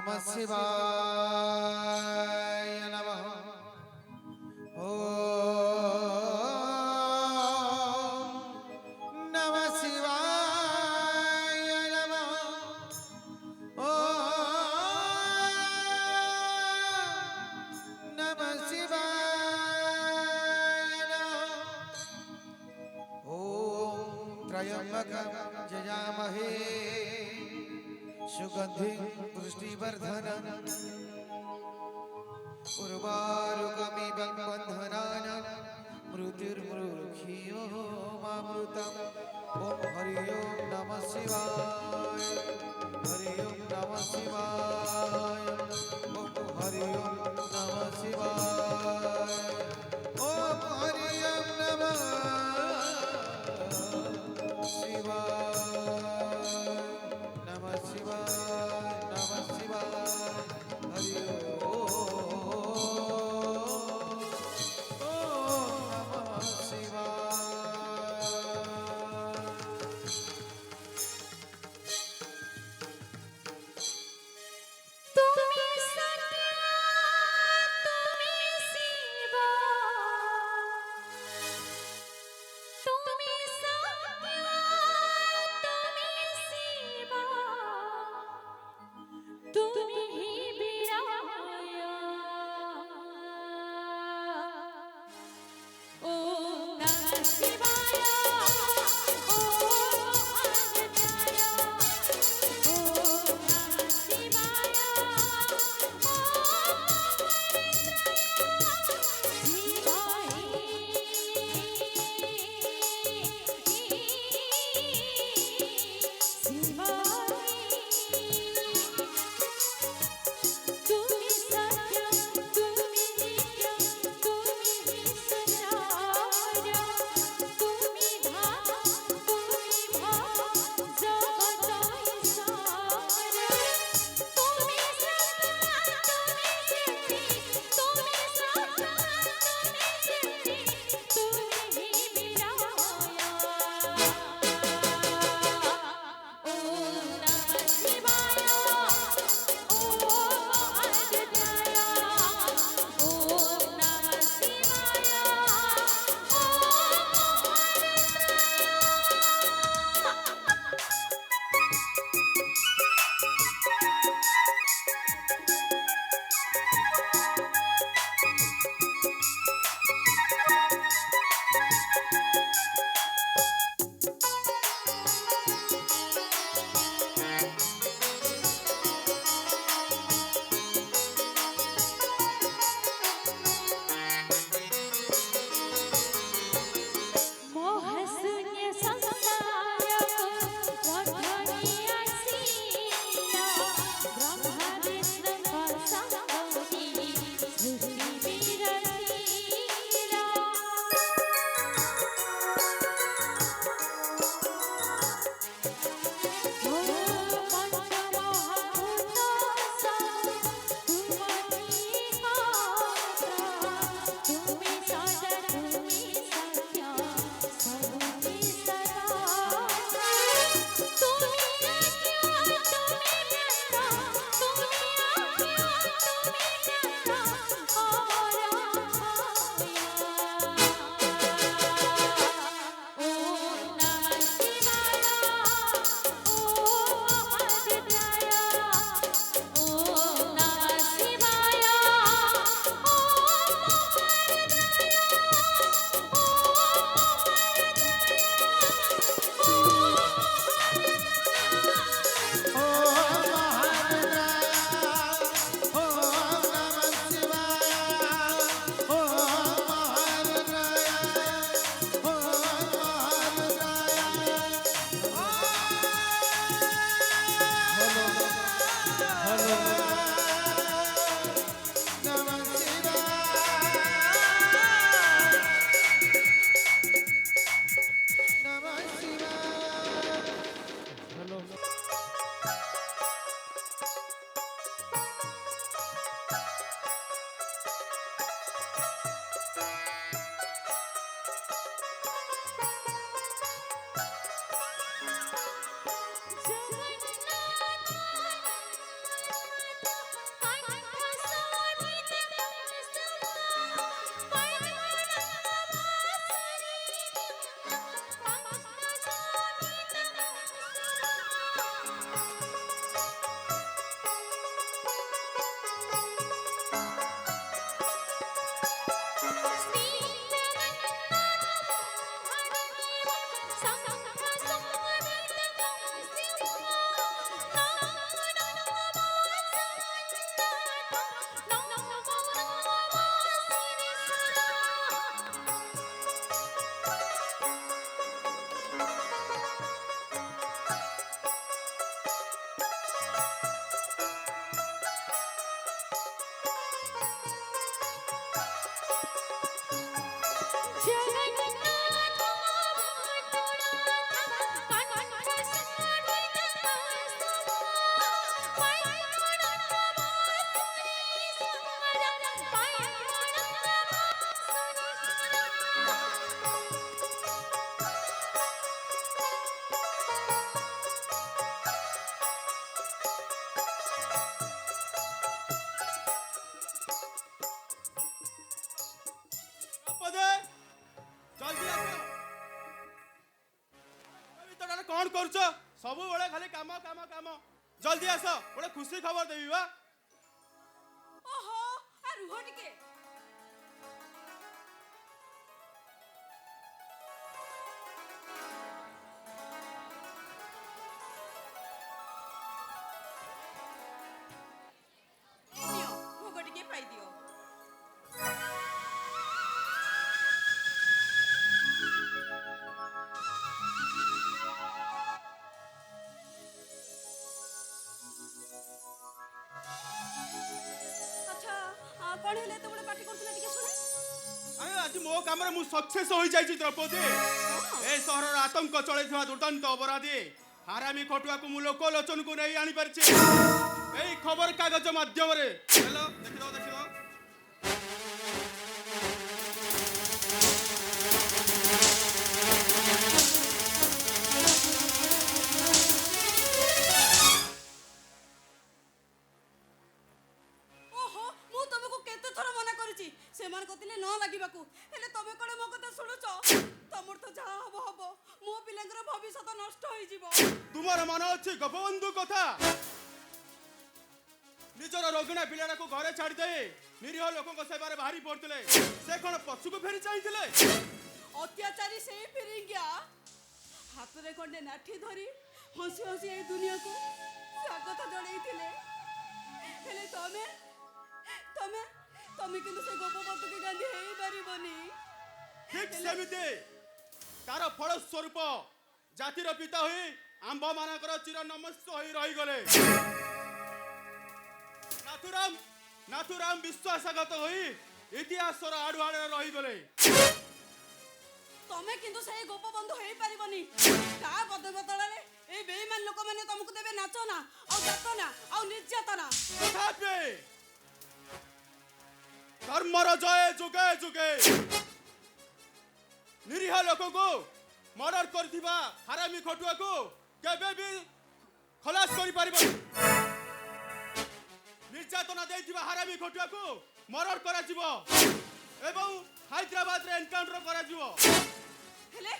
नमः शिवाय नमः। ओम नमः शिवाय नमः। ओम नमः शिवाय नमः। ओम त्र्यंबकं यजामहे सुगंधिं पुष्टिवर्धनम् उर्वारुकमिव बन्धनानां मृत्युर्मुक्षियोऽमामृतम्। ॐ हरि ओं नमः शिवाय। हरि ओं नमः शिवाय। ॐ हरि ओं नमः शिवाय। ॐ हरि ओं नमः शिवाय। नमः शिवाय नमः शिवाय। हरि ओम नमः शिवाय। তুমি সত্য তুমি শিব তুমি সত্য তুমি শিব তুমি বিরায় ওম নমঃ শিবায় ওম অনন্যায় ওম নমঃ শিবায় ପଦେ ଜଲ୍ଦି ଆସ। ଭିତରଟାରେ କ'ଣ କରୁଛ? ସବୁବେଳେ ଖାଲି କାମ କାମ କାମ। ଜଲ୍ଦି ଆସ, ଗୋଟେ ଖୁସି ଖବର ଦେବି ବା। ଓହୋ ରୁହ ଟିକେ। ନିଅ ଭୋଗ ଟିକେ ପାଇଦିଅ। ଆଚ୍ଛା କ'ଣ ହେଲେ ଏତେ ବଡ଼ ପାର୍ଟି କରୁଥିଲା ଟିକେ ଶୁଣେ। ଆଜି ମୋ କାମରେ ମୁଁ ସକ୍ସେସ୍ ହୋଇଯାଇଛି ଦ୍ରୌପଦୀ। ଏ ସହରର ଆତଙ୍କ ଚଳେଇଥିବା ଦୁର୍ଦ୍ଦାନ୍ତ ଅପରାଧୀ ହାରାମି ଖଟୁଆକୁ ମୁଁ ଲୋକ ଲୋଚନକୁ ନେଇ ଆଣିପାରିଛି ଏଇ ଖବର କାଗଜ ମାଧ୍ୟମରେ। ଦେଖିଦ ଦେଖିଦ। ଓହୋ ମୁଁ ତମକୁ କେତେ ଥର ମନା କରିଛି ସେମାନେ କଥିଲେ ନ ଲାଗିବାକୁ, ହେଲେ ତମେ କ'ଣ ମୋ କଥା ଶୁଣୁଛ? ତମର ତ ଯାହା ହବ ହବ, ମୋ ପିଲାଙ୍କର ଭବିଷ୍ୟତ ନଷ୍ଟ ହେଇଯିବ। ତୁମର ମନ ଅଛି ଗୋପବନ୍ଧୁ କଥା? ନିଜର ରୋଗିଣା ପିଲାଟାକୁ ଘରେ ଛାଡ଼ିଦେଇ ନିରୀହ ଲୋକଙ୍କ ସେବାରେ ବାହାରି ପଡୁଥିଲେ। ସେ କ'ଣ ପଛକୁ ଫେରି ଚାହିଁଥିଲେ? ଅତ୍ୟାଚାରୀ ସେଇ ଫିରିଙ୍ଗିଆ ହାତରେ ଖଣ୍ଡେ ନାଠି ଧରି ହସି ହସି ଏଇ ଦୁନିଆକୁ ସ୍ୱାଗତ ଜଣେଇଥିଲେ। ହେଲେ ତମେ ତମେ ତମେ କିନ୍ତୁ ସେ ଗୋପବନ୍ଧୁ ଗାନ୍ଧୀ ହେଇପାରିବନି। ଠିକ୍ ସେମିତି ତାର ଫଳସ୍ୱରୂପ ଜାତିର ପିତା ହୋଇ ଆମ୍ଭମାନଙ୍କର ଚିର ନମସ୍ତ ହୋଇ ରହିଗଲେ। ନାଥୁରାମ ବିଶ୍ୱାସଘାତ ହୋଇ ଇତିହାସର ଆଡ଼ୁଆଡ଼ରେ ରହିଗଲେ। ତମେ କିନ୍ତୁ ସେଇ ଗୋପବନ୍ଧୁ ହେଇପାରିବନି। ତା ବଦଳରେ এই বেঈমান ଲୋକମାନେ ତମକୁ ଦେବେ ନାଚନା ଆଉ ଯାତନା ଆଉ ନିର୍ଯାତନା। ତଥାପି ଧର୍ମର ଜୟ ଯୁଗେ ଯୁଗେ। ନିରୀହ ଲୋକଙ୍କୁ ମର୍ଡର କରିଥିବା ହାରାମି ଖଟୁଆକୁ କେବେ ବି ଖଲାସ କରିପାରିବନି। ନିର୍ଯାତନା ଦେଇଥିବା ହାରାମି ଖଟୁଆକୁ ମର୍ଡର କରାଯିବ ଏବଂ ହାଇଦ୍ରାବାଦରେ ଏନକାଉଣ୍ଟର କରାଯିବ। ହେଲେ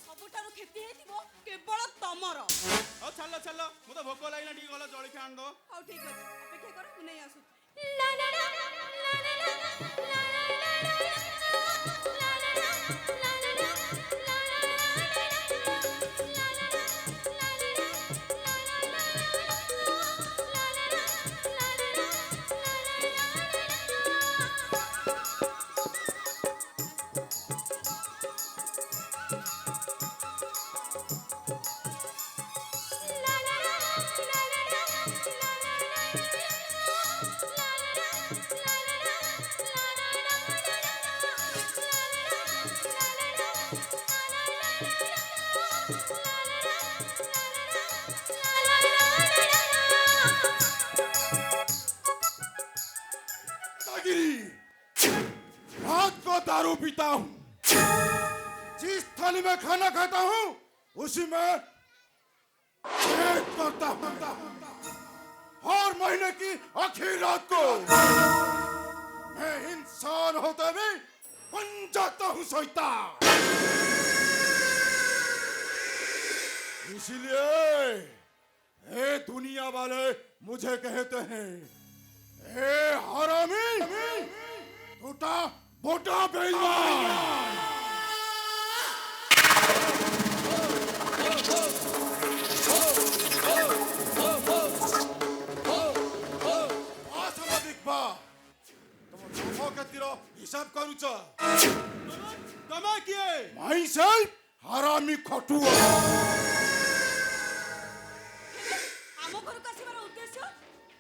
ସବୁଠାରୁ କ୍ଷତି ହେଇଥିବ କେବଳ ତମର। ଆଉ ଚାଲ ଚାଲ, ମୁଁ ତ ଭୋକ ଲାଗିଲା, ଟିକେ ଗଲା ଜଳଖିଆ ଆଣିଦ। ହଉ ଠିକ ଅଛି, ଅପେକ୍ଷା କର, ମୁଁ ନେଇ ଆସୁଛି। रात को दारू पीता हूँ, जिस थाली में खाना खाता हूँ उसी में पेट करता हूँ। हर महीने की आखिरी रात को मैं इंसान होते भी बन जाता हूँ शैतान। इसलिए ये दुनिया वाले मुझे कहते हैं ए हरामी, टूटा बोटा बेईमान। हिसाब करूच तमे किए माई सेल्फ हरामी खटुआ। ଆମ ଘରକୁ ଆସିବାର ଉଦ୍ଦେଶ୍ୟ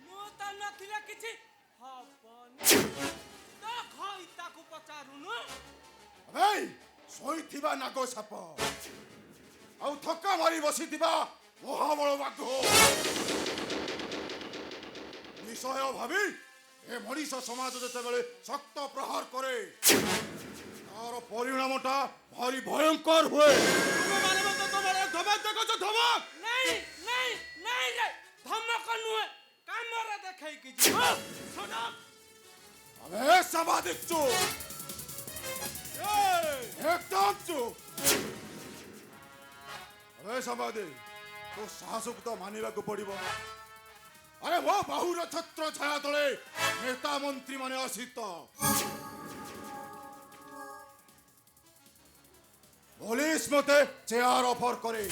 ମୁଁ ତ ନଥିଲେ କିଛି ହବନି ତ ଖଇ ତାକୁ ପଚାରୁନୁ। अबे ଶୋଇଥିବା ନାଗ ସାପ ଆଉ ଥକା ମାରି ବସିଥିବା ମହାବଳ ବାଘ ନିଶ୍ଚୟ ଭାବି ଏ ମଣିଷ ସମାଜ ଯେତେବେଳେ ଶକ୍ତ ପ୍ରହାର କରେ ତାର ପରିଣାମଟା ଭାରି ଭୟଙ୍କର ହୁଏ। ତୁମେ ମାନେ ତ ତମର ଧମକ ଦେଖୁଛ ଧମକ। ନାଇଁ ନାଇଁ ନାଇଁ ରେ ଧମକ ନୁହେଁ କାମରେ ଦେଖେଇକି ଯିବ। ଶୁଣ अबे सामाजिक चुप, एकदम चुप। अबे सामाजिक तो साहस को तो मानिबा को पड़िबो। अरे वो बाहुर छत्र छाया तले नेता मंत्री माने आसित पुलिस मते चेयर ऑफर करे।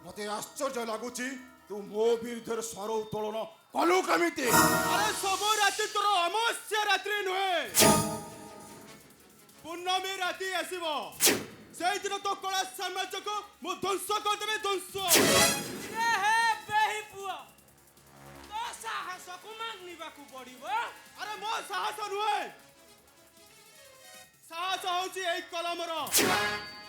मते आश्चर्य लागुची तू मो विरुद्ध स्वर उत्तोलन कलु कमिति। अरे सब राति तोर अमावस्या रात्रि नुहे पूर्णमी राति आसीबो सेई दिन तो कला साम्राज्य को मु ध्वंस कर देबे ध्वंस। रे हे बेही पुआ तो साहस को मांगनिबाकू पड़िबो। अरे मो साहस नुहे साहस होची एई कलमर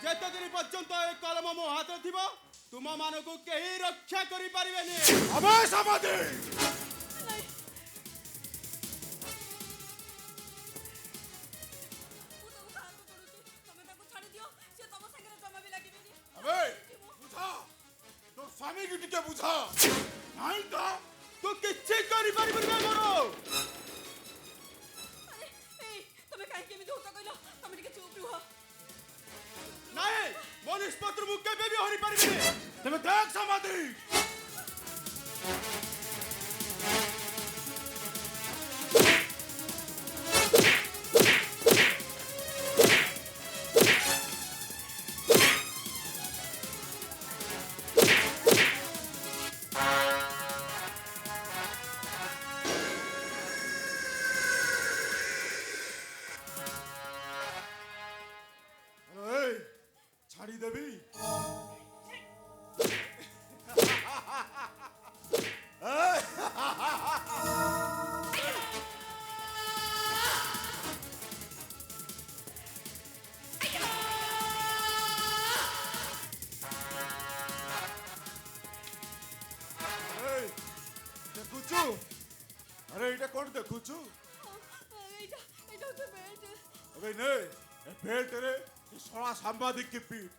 जेते दिन पर्यंत ए कलम मो हाथ थिबो तुम मानको केही रक्षा करि परिबेनी। अबे समाधि ନାଇଁ ମୁଁ ତାକୁ ସାହାଯ୍ୟ କରୁଛି ତମେ ତାକୁ ଛାଡ଼ି ଦିଅ ସେ ତମ ସାଙ୍ଗରେ ଜମା ବି ଲାଗିବେନି। अबे बुझा तो स्वामी की टिके बुझा नहीं तो तू किछि करि परिबेनी मोर। ଆରେ ଏଇ ତମେ କାହିଁକି ଏମିତି ହଉଛ କହିଲ ତମେ ଟିକେ ଚୁପ୍ ରୁହ। नाही मो निष्पत्ति मु केबे भी हरि परिबेनी। तुम्हें देख समाधि अरे छाड़ी देवी देखुचु अरे इटा कौन देखुचु ଏଇଟା ଏଇଟା ହଉଛି ବେଲ୍ଟ। अबे ने ए बेल्ट रे ये सोळा सांबादिक की पीठ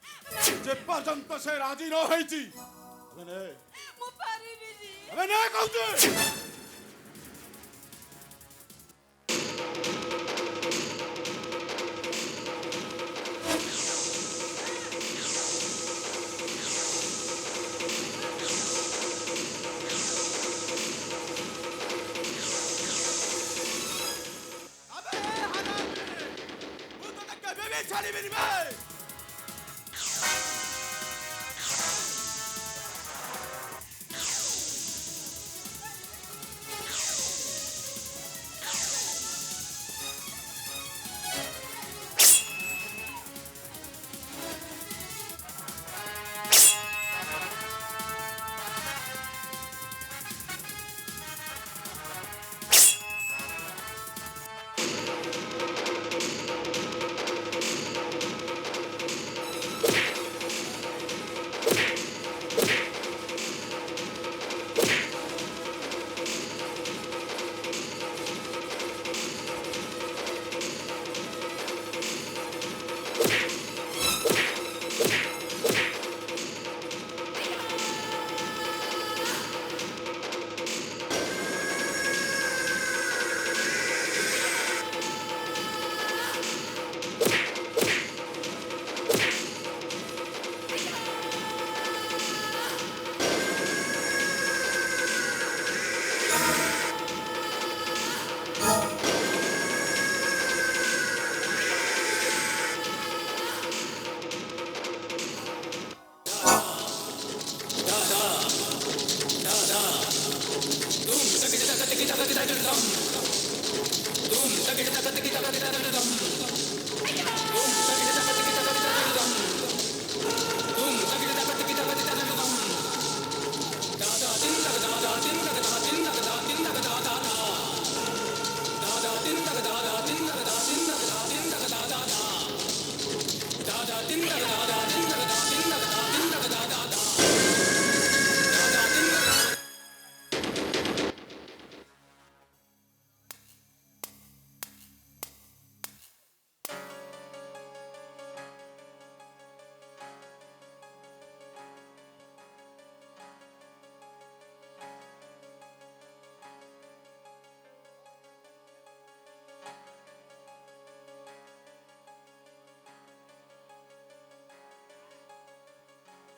जे पर्यंत से राजी न होईची अबे ने ମୁଁ ପାରିବିନି। अबे ने कहउचे अबे हरामी मु तो केबे भी छाड़ीबेनी भाई।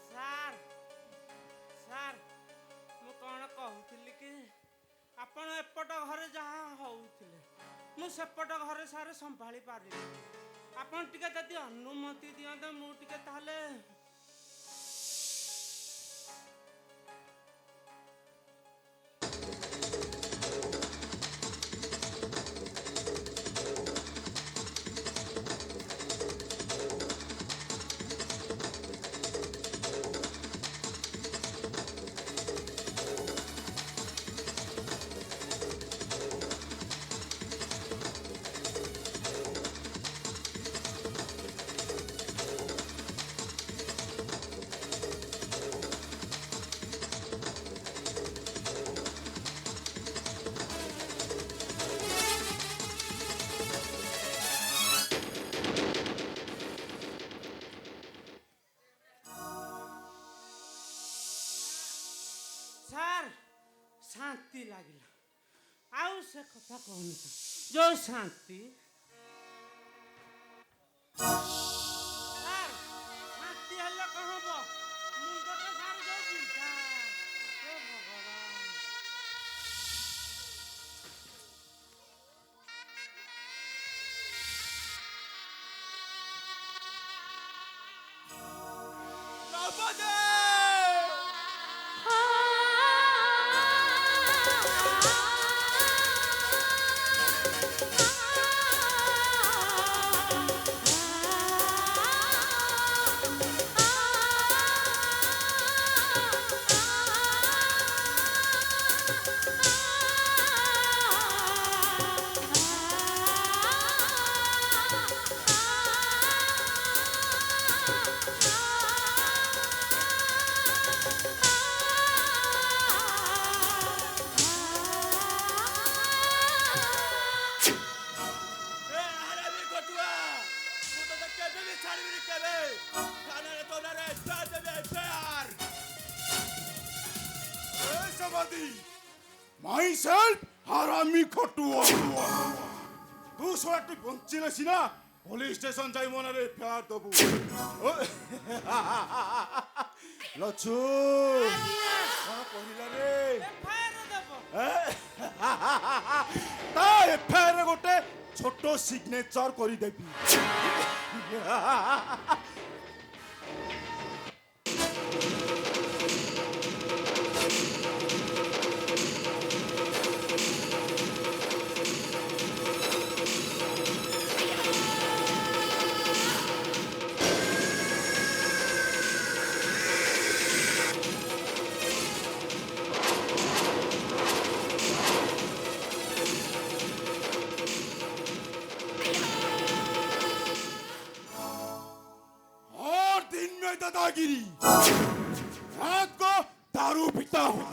ସାର୍ ସାର୍ ମୁଁ କ'ଣ କହୁଥିଲି କି ଆପଣ ଏପଟ ଘରେ ଯାହା ହଉଥିଲେ ମୁଁ ସେପଟ ଘରେ ସାର୍ ସମ୍ଭାଳି ପାରିବି। ଆପଣ ଟିକେ ଯଦି ଅନୁମତି ଦିଅନ୍ତେ ମୁଁ ଟିକେ ତାହେଲେ ସାର୍ ଶାନ୍ତି ଲାଗିଲା। ଆଉ ସେ କଥା କହୁନି ଯୋଉ ଶାନ୍ତି ସାର୍ ଶାନ୍ତି ହେଲେ କ'ଣ ହବ ମୁଣ୍ଡଟା ସାର୍ ଯୋଉ ବିନ୍ଧା ହେ ଭଗବାନ। Myself, Harami Kotua. Tu suatu bongcile sina, police station jai monare pyar dobu. Lachu. Pohila re. ता एफआईआर गोटे छोट सिग्नेचर करी देबी। दादागिरी रात को दारू पीता हूँ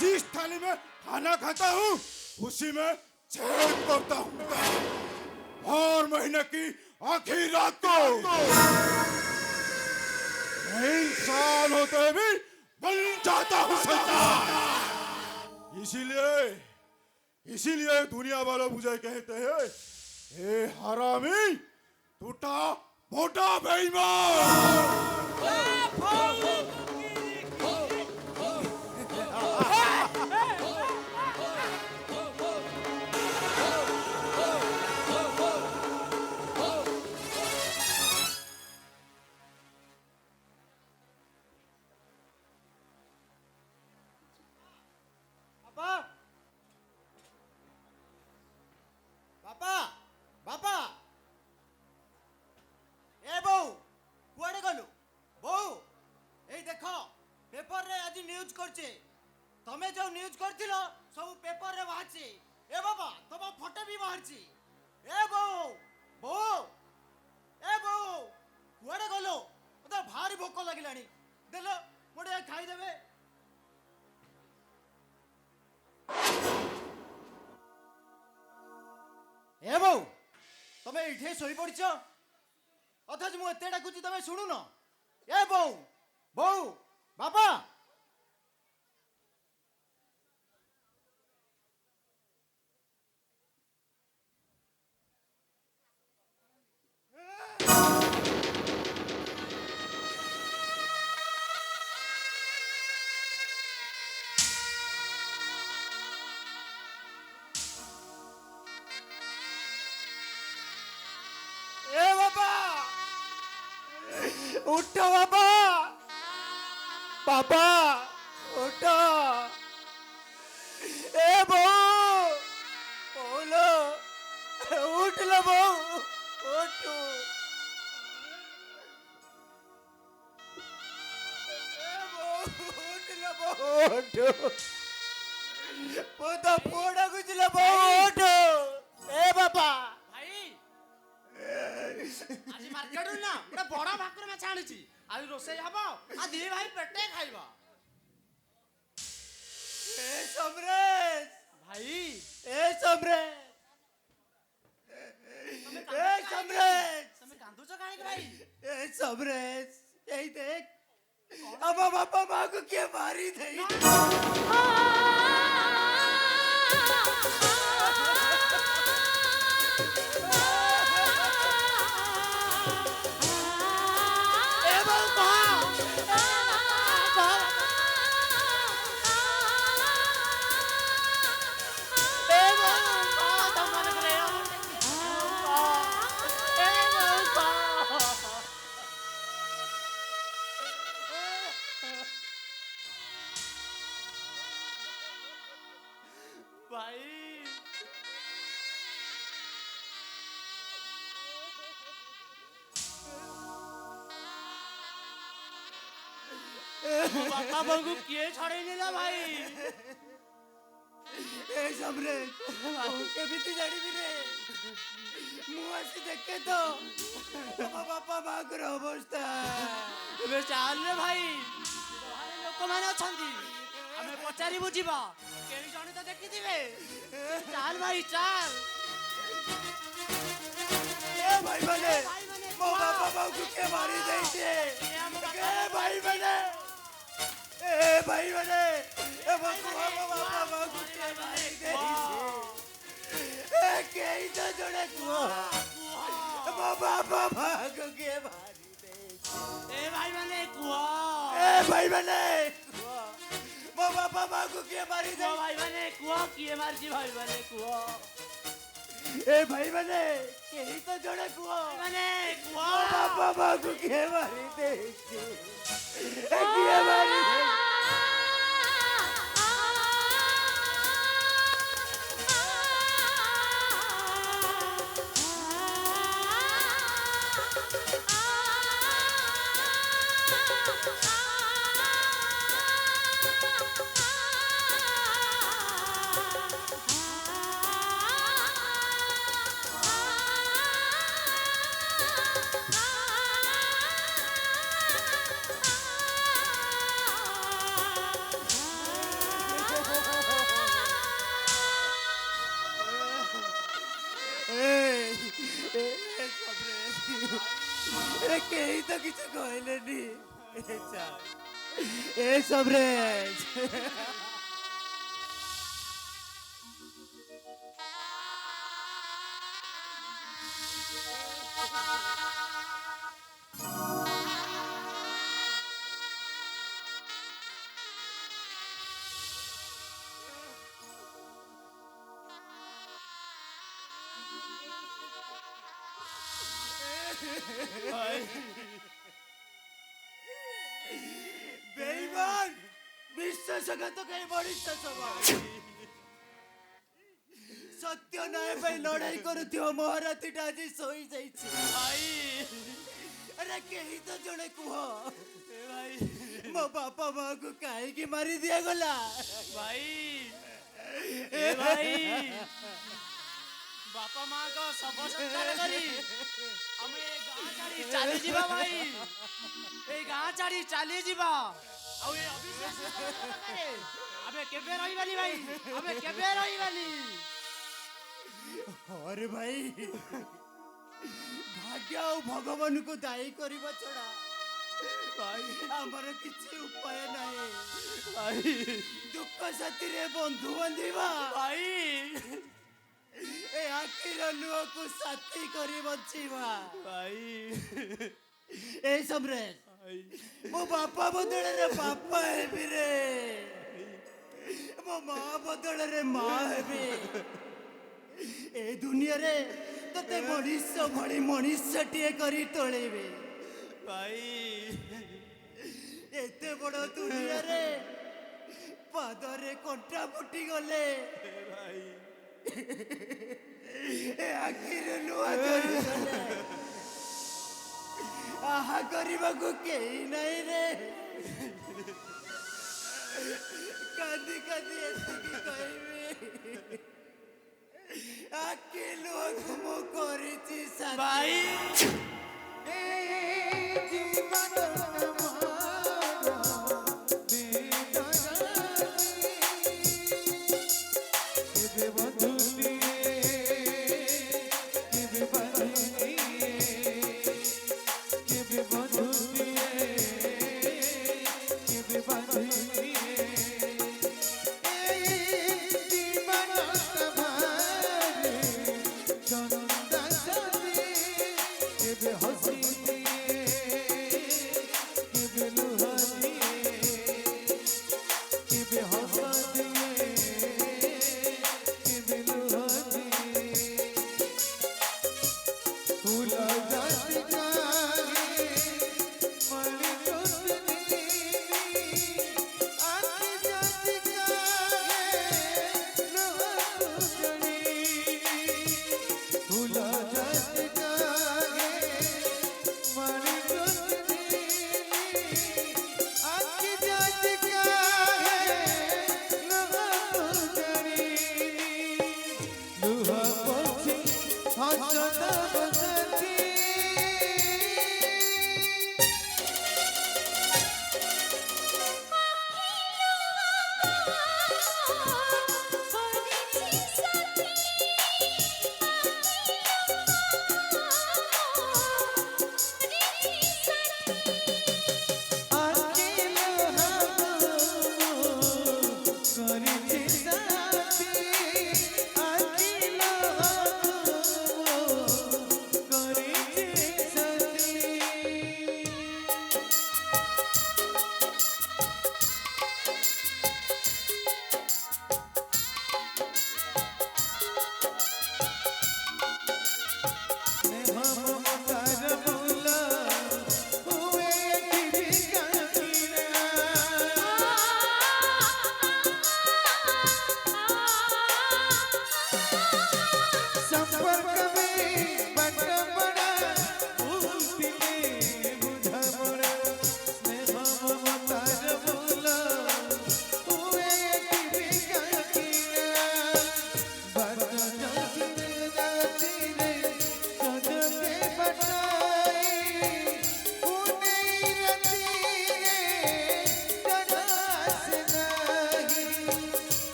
जिस थाली में खाना खाता हूँ उसी में छेद करता हूँ और महीने की आखिरी रात को मैं इंसान होते भी बन जाता हूँ शैतान। इसीलिए दुनिया वाले मुझे कहते हैं ए हरामी टूटा मोटा बाबा न्यूज करछे तमे जो न्यूज करथिलो सब पेपर रे बाहरछि ए बाबा तम फोटो भी बाहरछि ए बो बो ए बो कुआडे गलो मते भारी भोक लागिलानी देलो मोडे खाई देबे ए बो तमे इठे सोई पड़छ अथच मु एते डाकुची तमे सुनुन ए बो बो बाबा ए बाबा उठो बाबा बाबा उठो ए बो बोलो उठ लो बो उठो ए बो उठ लो बो उठो पोता पोड़ा कुछ लो बो उठो ए बाबा ଆଜି ମାର୍କେଟରୁ ନା ଗୋଟେ ବଡ଼ ଭାକୁର ମାଛ ଆଣିଛି ଆଜି ରୋଷେଇ ହବ ଆଉ ଦି ଭାଇ ପେଟେ ଖାଇବା ए समरेश ଭାଇ ए समरेश ए समरेश ତମେ କାନ୍ଦୁଛ କାହିଁକି ଭାଇ ए समरेश यही देख अब बापा माँ को क्या मारी थी ଭାଇ ବାପା ବୋଉଙ୍କୁ କିଏ ଛଡ଼େଇ ନେଲା ଭାଇ ए समरेश के बीती जानी भी रे मुँह आसी देखे तो अब बापा माँ को अवस्था ଏବେ ଚାଲରେ ଭାଇ ବାହାରେ ଲୋକମାନେ ଅଛନ୍ତି ଆମେ ପଚାରିବୁ ଯିବା କେହି ଜଣେ ତ ଦେଖିଥିବେ ଚାଲ ଭାଇ ଚାଲ ए भाई बने मो बापा माँ को क्या मारी गई थी ए भाई बने ए भाई बने ए बापा माँ को क्या मारी गई थी ए कहीं तो जोड़े तू मो बापा माँ को क्या मारी गई ଏ ଭାଇ ମାନେ କୁହ ए भाई बने मो बापा माँ को क्या मारी କୁହ गई ଭାଇ ମାନେ କୁହ କିଏ ମାରିଛି ଭାଇ ମାନେ କୁହ ए भाई बने कहीं तो जोड़े तू ମାନେ କୁହ बापा माँ को क्या मारी गई थी क्या मारी गई कहीं तो किसी कहले नी ए सबरेश बेईमान विश्वासघातक है मଣିଷ ସବୁ ସତ୍ୟ ନ୍ୟାୟ ପାଇଁ ଲଢ଼ାଇ କରୁଥିବ ମହାରଥୀଟା ଆଜି ଶୋଇ ଯାଇଛି ଭାଇ ଆରେ କେହି ତ ଜଣେ କୁହ ଭାଇ ମୋ ବାପା ମାଆକୁ କାହିଁକି ମାରି ଦିଆଗଲା? ଭାଇ ଏ ଭାଇ ବାପା ମାଙ୍କ ଶବ ସତ୍କାର କରି ଆମେ ଏ ଗାଁ ଛାଡ଼ି ଚାଲିଯିବା ଭାଇ। ଏଇ ଗାଁ ଛାଡ଼ି ଚାଲିଯିବା। ଆଉ ଏ ଅବିଶ୍ୱାସ ଆମେ କେବେ ରହିବାନି ଭାଇ, ଆମେ କେବେ ରହିବାନି। अरे भाई भाग्य और भगवान को दायी करबा छड़ा भाई हमर किछि उपाय नाही भाई। दुख साथी रे बंधु बांधिबा भाई ए आखिर लुह को साथी करी बचिबा भाई ए सम्राट मो बापा बदल रे बापा हेबी रे, मो माँ बदल रे माँ हेबी। ए दुनिया रे तते मनुष्य भली मनुष्यटिए करी तोलेबे भाई एते बड़ दुनिया रे पादरे कंटा फुटी गले भाई ए आखिर लुआ धरी गले आहा करबा को केही नाही रे। कादी कादी एतिकी कहबे आके लोग मो करिछि साथी भाई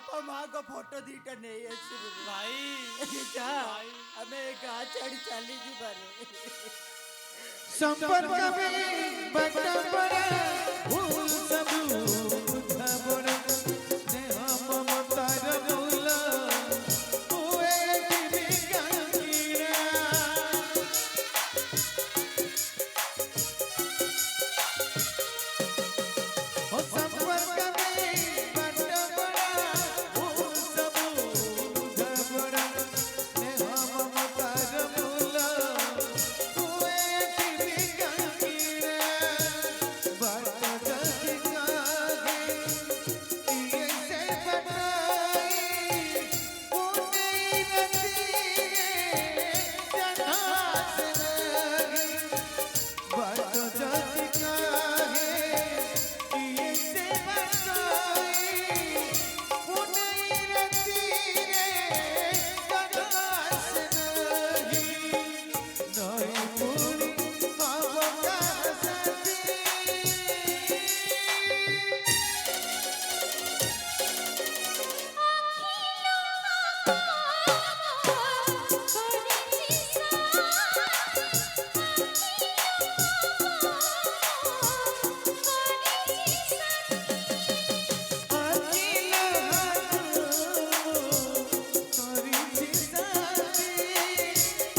ବାପା ମାଙ୍କ ଫଟୋ ଦିଟା ନେଇ ଆସିବୁ ଭାଇ ଯା ଆମେ ଗାଁ ଛାଡ଼ି ଚାଲି ଯିବାରେ संपर्क में बटपड़ा भूल सब उठबड़ा देह ममतार मूल हुए दिल गंगीरा ओ संपर्क में बटपड़ा भूल सब उठबड़ा देह ममतार मूल हुए दिल गंगीरा बात जग जागे ये से बताई उन्हें रतीरे जनास लगी बात जग जागे ये से बताई उन्हें रतीरे जनास लगी नई पूरी मावका सती अखिल करिछि साथी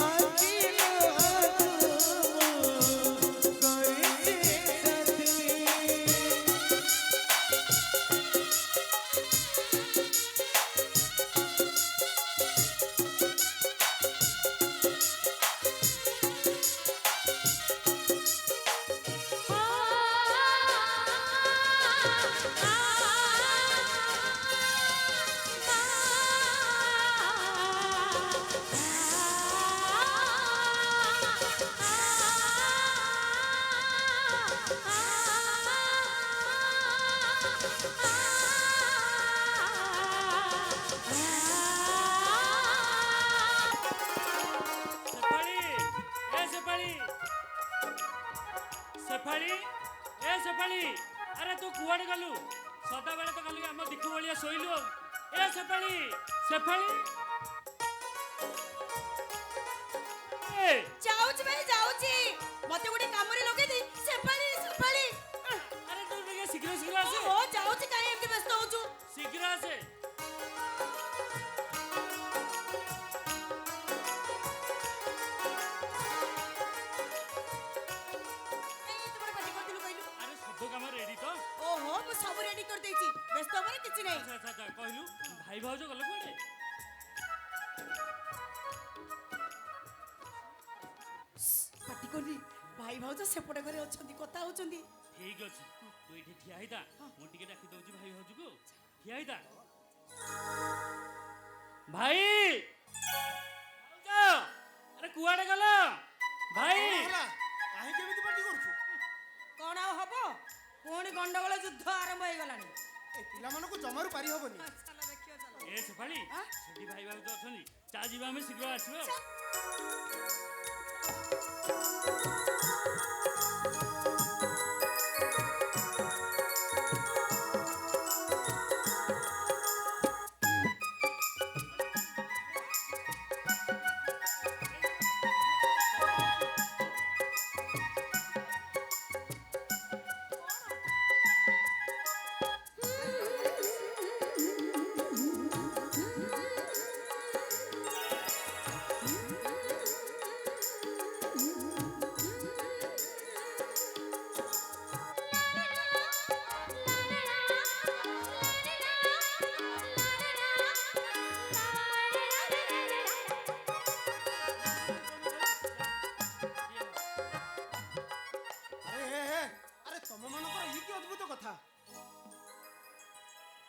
अखिल करिछि साथी ସେଫାଳି ଏ ସେଫାଳି ଆରେ ତୁ କୁଆଡ଼େ ଗଲୁ ସଦାବେଳେ ତ ଖାଲି ଆମ ଦିଖୁ ଭଳିଆ ଶୋଇଲୁ ଆଉ ଏ ସେଫାଳି ସେଫାଳି ଏ ଯାଉଛି ଭାଇ ଯାଉଛି ମତେ ଗୋଟେ କାମରେ ଲଗେଇ ଦେ ସେପାଳି ସେପାଳି ଆରେ ତୁ ଟିକେ ଶୀଘ୍ର ଶୀଘ୍ର ଆସେ ଓ ଯାଉଛି କାହିଁ ଏମିତି ବ୍ୟସ୍ତ ହଉଛୁ ଶୀଘ୍ର ଆସେ କାହିଁ ଏତେ ବଡ଼ ପାଟି କରିଥିଲୁ କହିଲୁ ଆରେ ସବୁ କାମ ରେଡି ତ ଓହୋ ମୁଁ ସବୁ ରେଡି କରିଦେଇଛି ବ୍ୟସ୍ତ ହବାର କିଛି ନାହିଁ ଆଚ୍ଛା ଆଚ୍ଛା ଆଚ୍ଛା କହିଲୁ ଭାଇ ଭାଉଜ ଗଲେ କୁଆଡ଼େ ପାଟି କରିନି ଭାଇ ଭାଉଜ ସେପଟେ ଘରେ ଅଛନ୍ତି କଥା ହଉଛନ୍ତି ଠିକ୍ ଅଛି ତୁ ଏଇଠି ଠିଆ ହେଇଥା ମୁଁ ଟିକେ ଡାକି ଦଉଛି ଭାଇ ଭାଉଜକୁ ଠିଆ ହେଇଥା ଭାଇ ଭାଉଜ ଆରେ କୁଆଡ଼େ ଗଲ ଭାଇ କାହିଁକି ଏମିତି ପାଟି କରୁଛୁ କଣ ଆଉ ହବ ପୁଣି ଗଣ୍ଡଗୋଳ ଯୁଦ୍ଧ ଆରମ୍ଭ ହେଇଗଲାଣି ଏ ପିଲାମାନଙ୍କୁ ଜମାରୁ ପାରି ହବନି ଚାଲ ଦେଖିବ ଚାଲ ଏ ସେଫାଳି ଆଁ? ସେଠି ଭାଇ ଭାଉଜ ଅଛନ୍ତି ଚା ଯିବା ଆମେ ଶୀଘ୍ର ଆସିବା ଆଉ।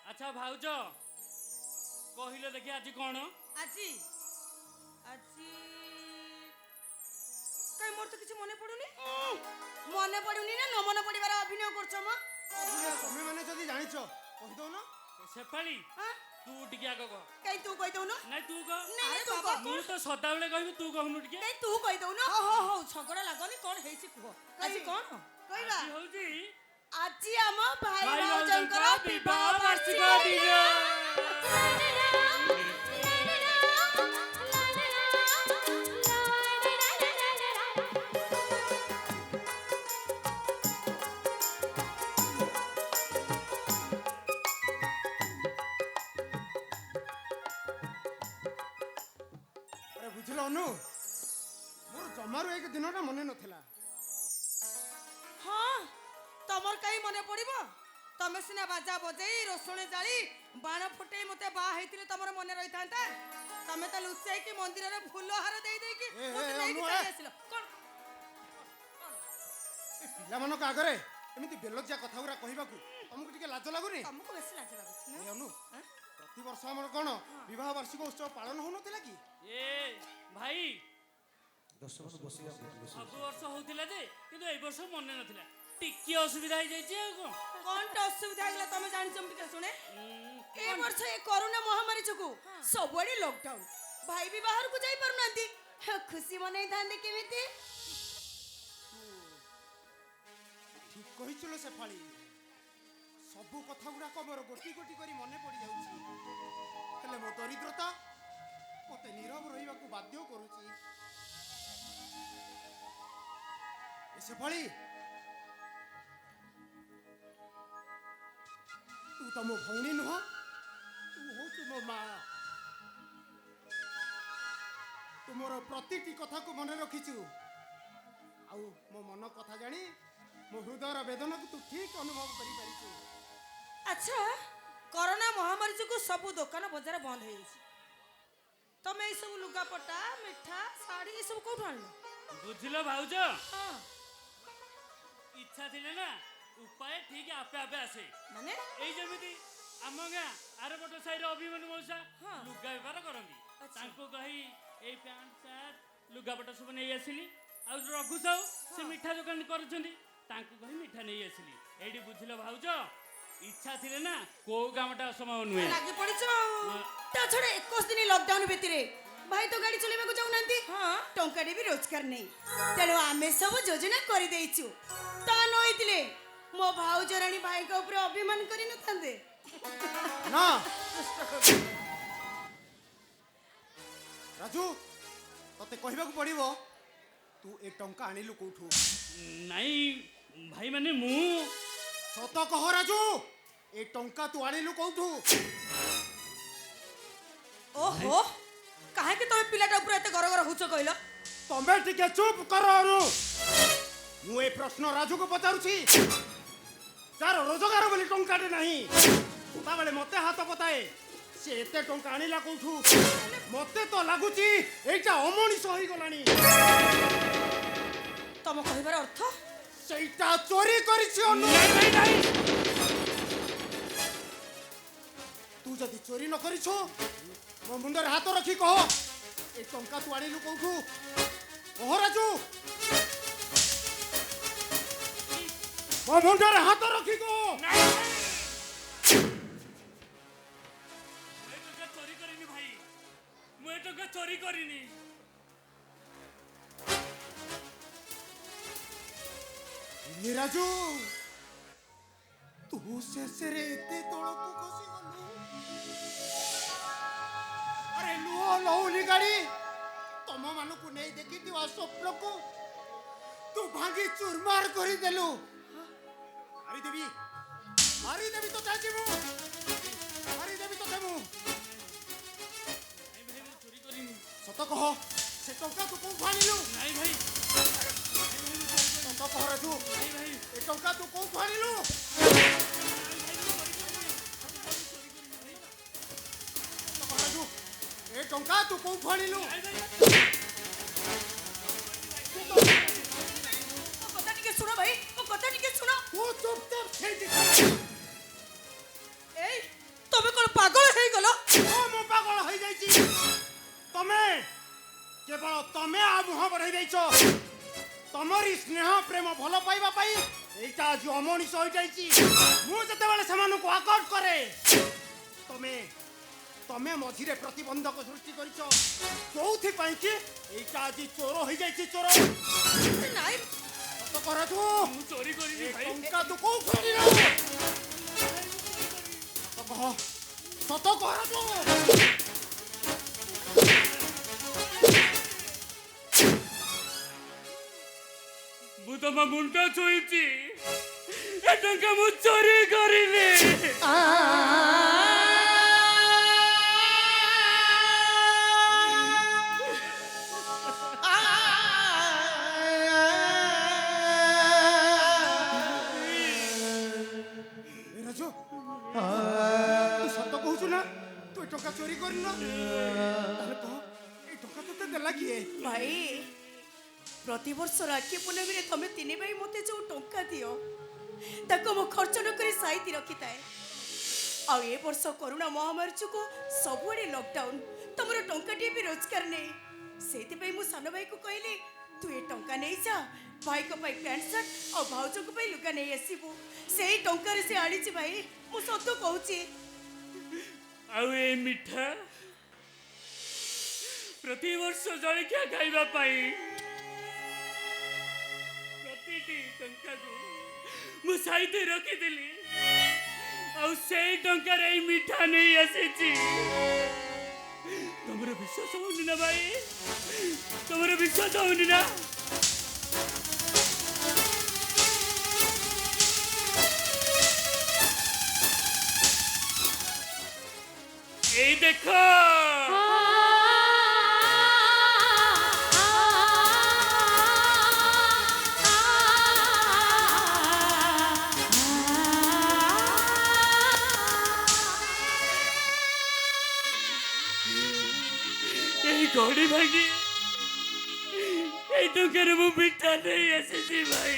আচ্ছা ভাউজ কহিল দেখি আজ কোন ଆଜି ଆଜି କାଇଁ ମୋର ତ କିଛି ମନେ ପଡୁନି ମନେ ପଡୁନି ନା ନ ମନେ ପଡିବାର ଅଭିନୟ କରୁଛ ମ ତମେ ମାନେ ଯଦି ଜାଣିଛ କହିଦଉନ ସେଫାଳି ଆଁ? ତୁ ଟିକେ ଆଗ କହ କାଇଁ ତୁ କହିଦଉନୁ ନାଇଁ ତୁ କହ ନାଇଁ ତୁ କହ ମୁଁ ତ ସଦାବେଳେ କହିବି ତୁ କହୁନୁ ଟିକେ କାଇଁ ତୁ କହିଦଉନୁ ହଉ ଝଗଡା ଲାଗନି କଣ ହେଇଛି କୁହ ଆଜି କଣ କହିବା ଆଜି ହଉଛି ଆଜି ଆମ ଭାଇ ଭାଇ ଭାଉଜଙ୍କର ଭାଉଜଙ୍କର ବିବାହ ବାର୍ଷିକ ଦିନ ଆରେ ବୁଝିଲ ଅନୁ ମୋର ଜମାରୁ ଏକ ଦିନଟା ମନେ ନଥିଲା। ହଁ ତମର କାହିଁ ମନେ ପଡିବ? ତମେ ସିନା ବାଜା ବଜେଇ ରୋଷଣୀ ଜାଳି ବାଣ ଫୁଟେଇ ମତେ ବାହା ହେଇଥିଲେ ତମର ମନେ ରହିଥାନ୍ତା। ତମେ ତ ଲୁଚେଇକି ମନ୍ଦିରରେ ଫୁଲ ହାର ଦେଇ ଦେଇକି ମତେ ନେଇକି ଅନୁ, ଚାଲି ଆସିଲ। କଣ ଏ ପିଲାମାନଙ୍କ ଆଗରେ ଏମିତି ବେଲଜ୍ଜା କଥା ଗୁରା କହିବାକୁ ତମକୁ ଟିକେ ଲାଜ ଲାଗୁନି? ତମକୁ ବେଶୀ ଲାଜ ଲାଗୁଛି ନା? ଏ ଅନୁ ପ୍ରତିବର୍ଷ ଆମର କଣ ବିବାହ ବାର୍ଷିକ ଉତ୍ସବ ପାଳନ ହଉନଥିଲା କି? ଏ ଭାଇ ସବୁ ବର୍ଷ ହଉଥିଲା ଯେ କିନ୍ତୁ ଏଇ ବର୍ଷ ମନେ ନଥିଲା, ଟିକେ ଅସୁବିଧା ହେଇଯାଇଛି। ଆଉ କଣଟା ଅସୁବିଧା ହେଇଗଲା ତମେ ଜାଣିଛ ଟିକେ ଶୁଣେ। ଏ ବର୍ଷ ଏ କରୋନା ମହାମାରୀ ଯୋଗୁ ସବୁଆଡେ ଲକଡାଉନ, ଭାଇ ବି ବାହାରକୁ ଯାଇ ପାରୁନାହାନ୍ତି। ଖୁସି ମନେଇଥାନ୍ତେ କେମିତି? ଠିକ କହିଥିଲ ସେଫାଳି, ସବୁ କଥା ଗୁଡାକ ମୋର ଗୋଟି ଗୋଟି କରି ମନେ ପଡିଯାଉଛି। ହେଲେ ମୋ ଦରିଦ୍ରତା ମତେ ନୀରବ ରହିବାକୁ ବାଧ୍ୟ କରୁଛି। ଏ ସେଫାଳି, ତୁ ତ ମୋ ଭଉଣୀ ନୁହଁ, ତୁ ହଉଛୁ ମୋ ମା। ତୁ ମୋର ପ୍ରତିଟି କଥାକୁ ମନେ ରଖିଛୁ, ଆଉ ମୋ ମନ କଥା ଜାଣି ମୋ ହୃଦୟର ବେଦନାକୁ ତୁ ଠିକ ଅନୁଭବ କରିପାରିଛୁ। ଆଚ୍ଛା, କରୋନା ମହାମାରୀ ଯୋଗୁ ସବୁ ଦୋକାନ ବଜାର ବନ୍ଦ ହେଇଯାଇଛି। ତମେ ଏଇ ସବୁ ଲୁଗାପଟା ମିଠା ଶାଢୀ ଏସବୁ କୋଉଠୁ ଆଣିଲ? ବୁଝିଲ ଭାଉଜ, ହଁ ଇଚ୍ଛା ଥିଲେ ନା ଉପାୟ ଠିକ ଆପେ ଆପେ ଆସେ। ମାନେ ଏଇ ଯେମିତି ଆମ ଗାଁ ଆରପଟ ସାହିର ଅଭିମନ୍ୟୁ ମଉସା ହଁ। ଲୁଗା ବେପାର କରନ୍ତି, ଆଚ୍ଛା। ତାଙ୍କୁ କହି ଏଇ ପ୍ୟାଣ୍ଟ ସାର୍ଟ ଲୁଗାପଟା ସବୁ ନେଇ ଆସିଲି। ଆଉ ଯୋଉ ରଘୁ ସାହୁ ସେ ମିଠା ଦୋକାନ କରୁଛନ୍ତି, ତାଙ୍କୁ କହି ମିଠା ନେଇ ଆସିଲି। ଏଇଠି ବୁଝିଲ ଭାଉଜ, ଇଚ୍ଛା ଥିଲେ ନା କୋଉ କାମଟା ଅସମ୍ଭବ ନୁହେଁ। ଲାଗି ପଡିଛ ଆଉ। ତା ଛଡା 21 ଦିନ ଲକଡାଉନ ଭିତରେ ଭାଇ ତ ଗାଡି ଚଲେଇବାକୁ ଯାଉନାହାନ୍ତି, ଟଙ୍କାଟେ ବି ରୋଜଗାର ନାହିଁ। ତେଣୁ ଆମେ ସବୁ ଯୋଜନା କରିଦେଇଛୁ। ତା ନ ହେଇଥିଲେ ମୋ ଭାଉଜ ରାଣୀ ଭାଇଙ୍କ ଉପରେ ଅଭିମାନ କରିନଥାନ୍ତେ। ନା ରାଜୁ, ତତେ କହିବାକୁ ପଡିବ ତୁ ଏ ଟଙ୍କା ଆଣିଲୁ କୋଉଠୁ? ନାଇଁ ଭାଇ, ମାନେ ମୁଁ ସତ କହ ରାଜୁ, ଏ ଟଙ୍କା ତୁ ଆଣିଲୁ କୋଉଠୁ? ଓହୋ, କାହିଁକି ତମେ ପିଲାଟା ଉପରେ ଏତେ ଗରଗର ହଉଛ କହିଲ? ତମେ ଟିକେ ଚୁପ କର ଅରୁ। ମୁଁ ଏ ପ୍ରଶ୍ନ ରାଜୁକୁ ପଚାରୁଛି, ଯାର ରୋଜଗାର ବୋଲି ଟଙ୍କାଟେ ନାହିଁ, ତାବେଳେ ମତେ ହାତ ପତାଏ। ସେ ଏତେ ଟଙ୍କା ଆଣିଲା କୋଉଠୁ? ମତେ ତ ଲାଗୁଛି ଏଇଟା ଅମଣିଷ ହେଇଗଲାଣି। ତମ କହିବାର ଅର୍ଥ? ସେଇଟା ଚୋରି କରିଛି ଅନୁ। ତୁ ଯଦି ଚୋରି ନ କରିଛୁ ମୋ ମୁଣ୍ଡରେ ହାତ ରଖି କହ, ଏ ଟଙ୍କା ତୁ ଆଣିଲୁ କୋଉଠୁ? କହ ରାଜୁ, ମୋ ମୁଣ୍ଡରେ ହାତ ରଖି କହ। ମୁଁ ଏ ଟଙ୍କା ଚୋରି କରିନି ଭାଇ, ମୁଁ ଏ ଟଙ୍କା ଚୋରି କରିନି। ରାଜୁ, ତୁ ଶେଷରେ ଏତେ ତଳକୁ ଖସିଗଲୁ। ଆରେ ଲୁହ ଲହୁଲି ଗାଡ଼ି ତମ ମାନଙ୍କୁ ନେଇ ଦେଖିଥିବା ସ୍ୱପ୍ନକୁ ତୁ ଭାଙ୍ଗି ଚୁରମାର କରିଦେଲୁ। ମାରିଦେବି, ମାରିଦେବି ତୋତେ ଆଜି ମୁଁ, ମାରିଦେବି ତୋତେ ମୁଁ। ନାଇଁ ଭାଇ, ମୁଁ ଚୋରି କରିନି। ସତ କହ, ସେ ଟଙ୍କା ତୁ କୋଉଠୁ ଆଣିଲୁ? ନାଇଁ ଭାଇ, ସତ କହ ରାଜୁ, ନାଇଁ ଭାଇ, ଏ ଟଙ୍କା ତୁ କୋଉଠୁ ଆଣିଲୁ? ସତ କହ ରାଜୁ, ଏ ଟଙ୍କା ତୁ କୋଉଠୁ ଆଣିଲୁ? ମୋ କଥା ଟିକେ ଶୁଣ ଭାଇ, ମୋ କଥା ଟିକେ ଶୁଣ। ତୁ ଚୁପଚାପ ସେଇଠି ଏଇ ତମେ କଣ ପାଗଳ ହେଇଗଲ? ମୁଁ ପାଗଳ ହେଇଯାଇଛି। ତମେ କେବଳ ତମେ ମୁହଁ ବଢେଇ ଦେଇଛ। ତମରି ସ୍ନେହ ପ୍ରେମ ଭଲ ପାଇବା ପାଇଁ এইটা আজ অমଣିଷ ହୋଇଯାଇଛି। ମୁଁ ଯେତେବେଳେ ସେମାନଙ୍କୁ ଆକଟ କରେ ତମେ ତମେ ମଝିରେ ପ୍ରତିବନ୍ଧକ ସୃଷ୍ଟି କରିଛ। କୋଉଥିପାଇଁ କି এইটা ଆଜି ଚୋର ହୋଇଯାଇଛି। ଚୋର ନାଇଁ ସତ କର ତୁ। ମୁଁ ଚୋରି କରିନି ଭାଇ। ଟଙ୍କା ତୁ କୋଉଠୁ ଆଣିଲୁ? ସତ କହ, ସତ କହ ମୁଁ ତମ ମୁଣ୍ଡ ଛୁଇଁଛି ଏ ଟଙ୍କା ମୁଁ ଚୋରି କରିଲି। ରାଜୁ ତୁ ସତ କହୁଛୁ ନା ତୁ ଏ ଟଙ୍କା ଚୋରି କରିନ ତାହେଲେ କହ ଏ ଟଙ୍କା ତତେ ଦେଲା କିଏ? ଭାଇ ପ୍ରତିବର୍ଷ ରାକ୍ଷୀ ପୂର୍ଣ୍ଣମୀରେ ତମେ ତିନି ଭାଇ ମୋତେ ଯୋଉ ଟଙ୍କା ଦିଅ ତାକୁ ମୁଁ ଖର୍ଚ୍ଚ ନ କରି ସାଇତି ରଖିଥାଏ। ଆଉ ଏ ବର୍ଷ କରୋନା ମହାମାରୀ ଯୋଗୁଁ ସବୁଆଡ଼େ ଲକଡାଉନ୍, ତମର ଟଙ୍କାଟିଏ ବି ରୋଜଗାର ନେଇ। ସେଇଥିପାଇଁ ମୁଁ ସାନ ଭାଇକୁ କହିଲି ତୁ ଏ ଟଙ୍କା ନେଇଯା, ଭାଇଙ୍କ ପାଇଁ ପ୍ୟାଣ୍ଟ ସାର୍ଟ ଆଉ ଭାଉଜଙ୍କ ପାଇଁ ଲୁଗା ନେଇ ଆସିବୁ। ସେଇ ଟଙ୍କାରେ ସେ ଆଣିଛି ଭାଇ, ମୁଁ ସତ କହୁଛି। ଆଉ ଏ ମିଠା ପ୍ରତିବର୍ଷ ଜଳଖିଆ ଖାଇବା ପାଇଁ ପ୍ରତିଟି ଟଙ୍କାକୁ ମୁଁ ସାଇତି ରଖିଥିଲି। ଆଉ ସେଇ ଟଙ୍କାରେ ଏଇ ମିଠା ନେଇ ଆସିଛି। ତମର ବିଶ୍ୱାସ ହଉନି ନା ଭାଇ? ତମର ବିଶ୍ୱାସ ହଉନି ନା? এই দেখো এই ঘড়ি ভাঙি এই দোকানে ମୁଁ ମିଠା ନେଇ ଆସିଛି ଭାଇ।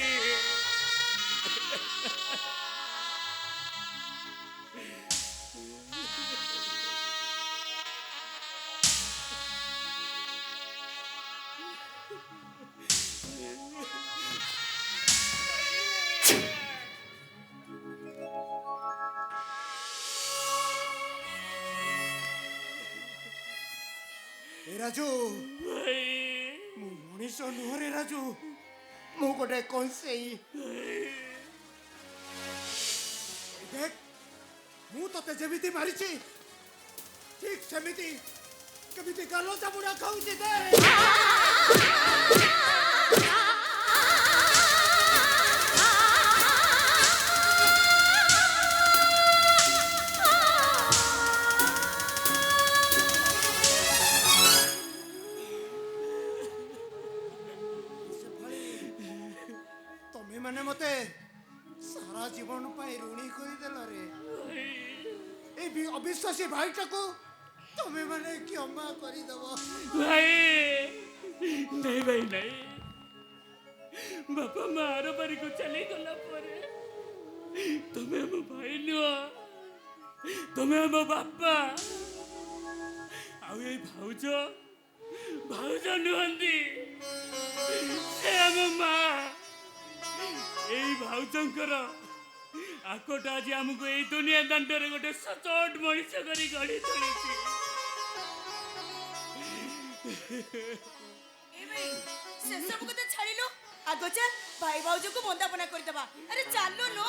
ଏ ରାଜୁ ଭାଇ ମୁଁ ମଣିଷ ନୁହଁରେ ରାଜୁ, ମୁଁ ଗୋଟେ କଂସେଇ। ଦେଖ ମୁଁ ତତେ ଯେମିତି ମାରିଛି ଠିକ ସେମିତି କେମିତି ଗାଲ ଚାବୁଡ଼ା ଖାଉଛି ଦେ। ତମେ ମାନେ ମତେ ସାରା ଜୀବନ ପାଇଁ ଋଣୀ କରିଦେଲ ରେ। এই অবিশ্বাসী ভাইটাকে তুমি মানে ক্ষমা করে দেব। ଭାଇ ନାଇଁ ଭାଇ ନାଇଁ। ବାପା ମା ଆର ବାରିକୁ ଚାଲିଗଲା ପରେ ତମେ ଆମ ଭାଇ ନୁହଁ, ତମେ ଆମ ବାପା। ଆଉ ଏଇ ଭାଉଜ ଭାଉଜ ନୁହନ୍ତି, ସେ ଆମ ମା। ଏଇ ଭାଉଜଙ୍କର ଆକଟ ଆଜି ଆମକୁ ଏଇ ଦୁନିଆ ଦାଣ୍ଡରେ ଗୋଟେ ସଚୋଟ ମଣିଷ କରି ଗଢ଼ି ତୋଳିଛି। ସେସବୁ କଥା ଛାଡ଼ିଲୁ, ଆଗ ଚାଲ ଭାଇ ଭାଉଜକୁ ବନ୍ଦାପନା କରିଦେବା। ଆରେ ଚାଲୁ ନ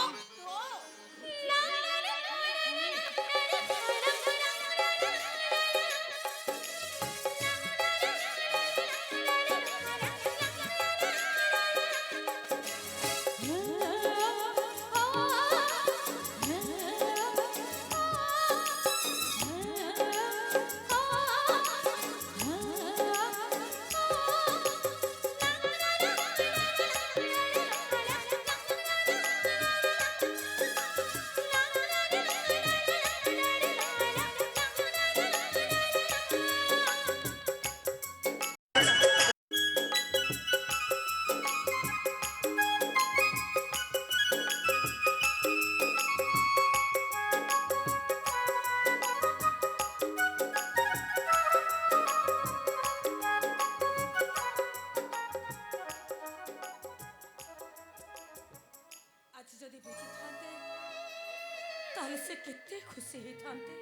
ଯଦି ବୁଝିଥାନ୍ତେ ତାହେଲେ ସେ କେତେ ଖୁସି ହେଇଥାନ୍ତେ,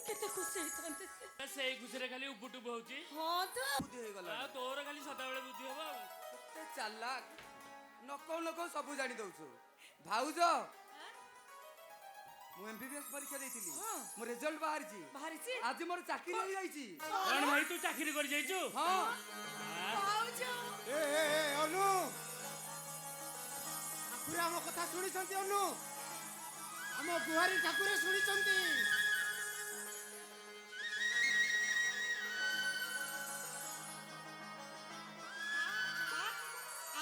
କେତେ ଖୁସି ହେଇଥାନ୍ତେ ସେ। ସେଇ ଖୁସିରେ ଖାଲି ଉପୁଟୁପ ହଉଛି। ହଁ ତ ବୁଦ୍ଧି ହେଇଗଲା। ଆଉ ତୋର ଖାଲି ସଦାବେଳେ ବୁଦ୍ଧି ହବ ଆଉ। କେତେ ଚାଲାକ, ନକଉ ନକଉ ସବୁ ଜାଣି ଦଉଛୁ। ଭାଉଜ ମୁଁ MBBS ପରୀକ୍ଷା ଦେଇଥିଲି ମୋ ରେଜଲ୍ଟ ବାହାରିଛି ବାହାରିଛି ଆଜି ମୋର ଚାକିରି ହେଇଯାଇଛି କଣ ଭାଇ ତୁ ଚାକିରି କରି ଯାଇଛୁ? ହଁ ଭାଉଜ ଅନୁ ଠାକୁର ଆମ କଥା ଶୁଣିଛନ୍ତି ଅନୁ ଆମ ଗୁହାରୀ ଠାକୁର ଶୁଣିଛନ୍ତି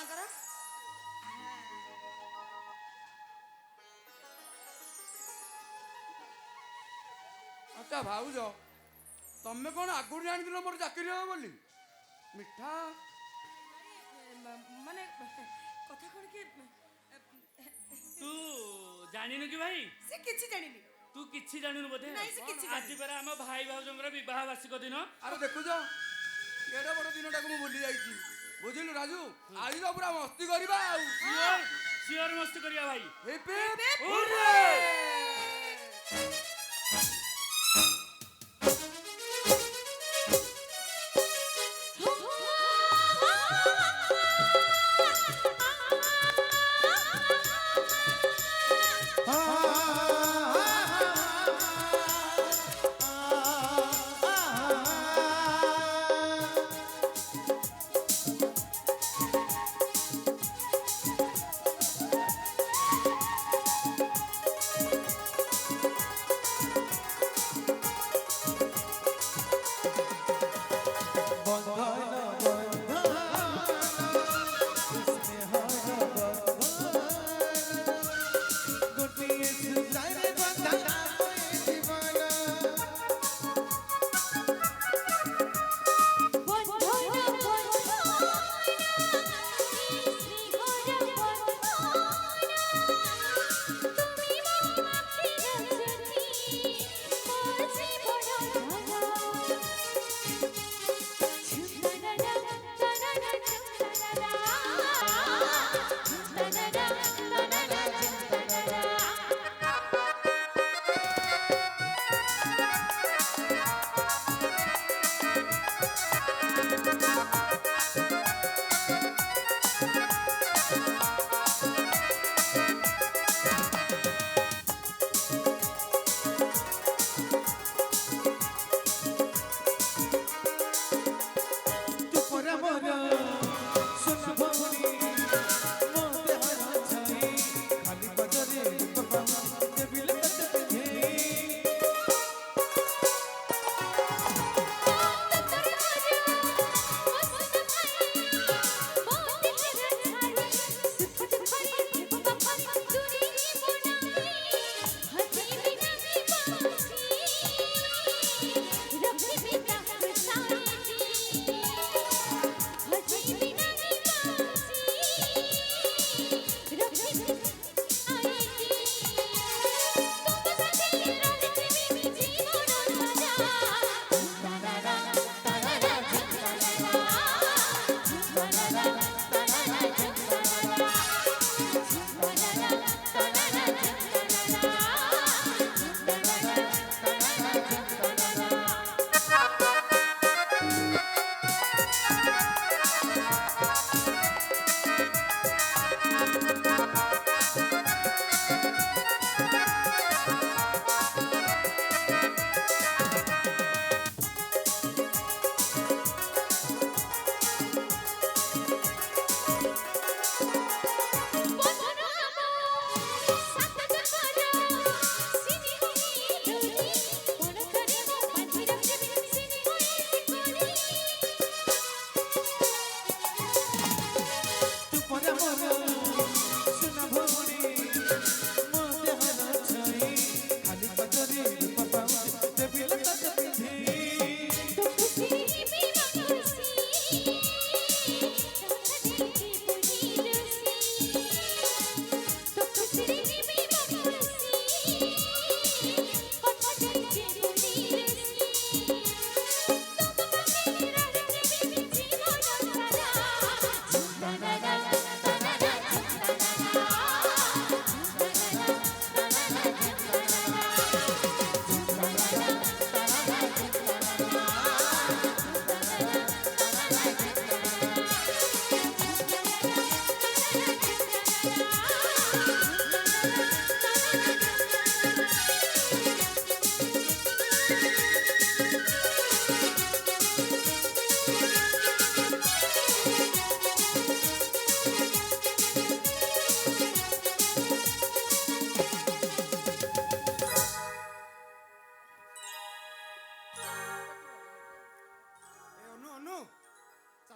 ଆଙ୍କର ଆଚ୍ଛା ଭାଉଜ ତମେ କଣ ଆଗରୁ ଜାଣିଥିଲ ମୋର ଚାକିରି ହବ ବୋଲି ମିଠା ମାନେ କଥା କଣ କି ତୁ ଜାଣିନୁ କି ଭାଇ? ସେ କିଛି ଜାଣିନି। ତୁ କିଛି ଜାଣିନୁ ବୋଧେ? ନାଇଁ, ସେ କିଛି ଆଜି ପରା ଆମ ଭାଇ ଭାଉଜଙ୍କର ବିବାହ ବାର୍ଷିକ ଦିନ। ଆରେ ଦେଖୁଛ ଏଡେ ବଡ ଦିନଟାକୁ ମୁଁ ଭୁଲି ଯାଇଛି ବୁଝିଲୁ ରାଜୁ ଆଜି ତ ପୁରା ମସ୍ତି କରିବା ଆଉ ସିଓର ସିଓର ମସ୍ତି କରିବା ଭାଇ। Hip hip ହୁର୍ରେ!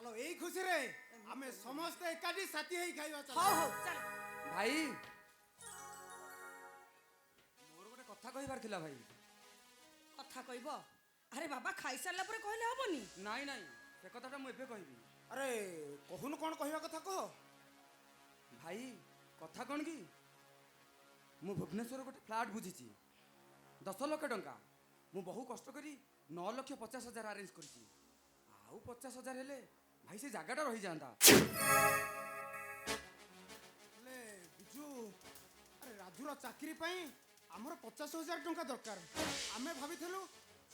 ଚାଲ ଏଇ ଖୁସିରେ ଆମେ ସମସ୍ତେ ଏକାଠି ସାଥି ହେଇ ଖାଇବା ଚାଲ ହଉ ହଉ ଚାଲ। ଭାଇ ମୋର ଗୋଟେ କଥା କହିବାର ଥିଲା ଭାଇ। କଥା କହିବ? ଆରେ ବାବା ଖାଇସାରିଲା ପରେ କହିଲେ ହବନି? ନାଇଁ ନାଇଁ ସେ କଥାଟା ମୁଁ ଏବେ କହିବି। ଆରେ କହୁନୁ କଣ କହିବା କଥା କହ। ଭାଇ କଥା କ'ଣ କି ମୁଁ ଭୁବନେଶ୍ୱର ଗୋଟେ ଫ୍ଲାଟ୍ ବୁଝିଛି 10 ଲକ୍ଷ ଟଙ୍କା। ମୁଁ ବହୁ କଷ୍ଟ କରି 9,50,000 ଆରେଞ୍ଜ କରିଛି। ଆଉ 50,000 ହେଲେ ଭାଇ ସେ ଜାଗାଟା ରହିଯାଆନ୍ତା। ହେଲେ ବିଜୁ ଆରେ ରାଜୁର ଚାକିରି ପାଇଁ ଆମର 50,000 ଟଙ୍କା ଦରକାର। ଆମେ ଭାବିଥିଲୁ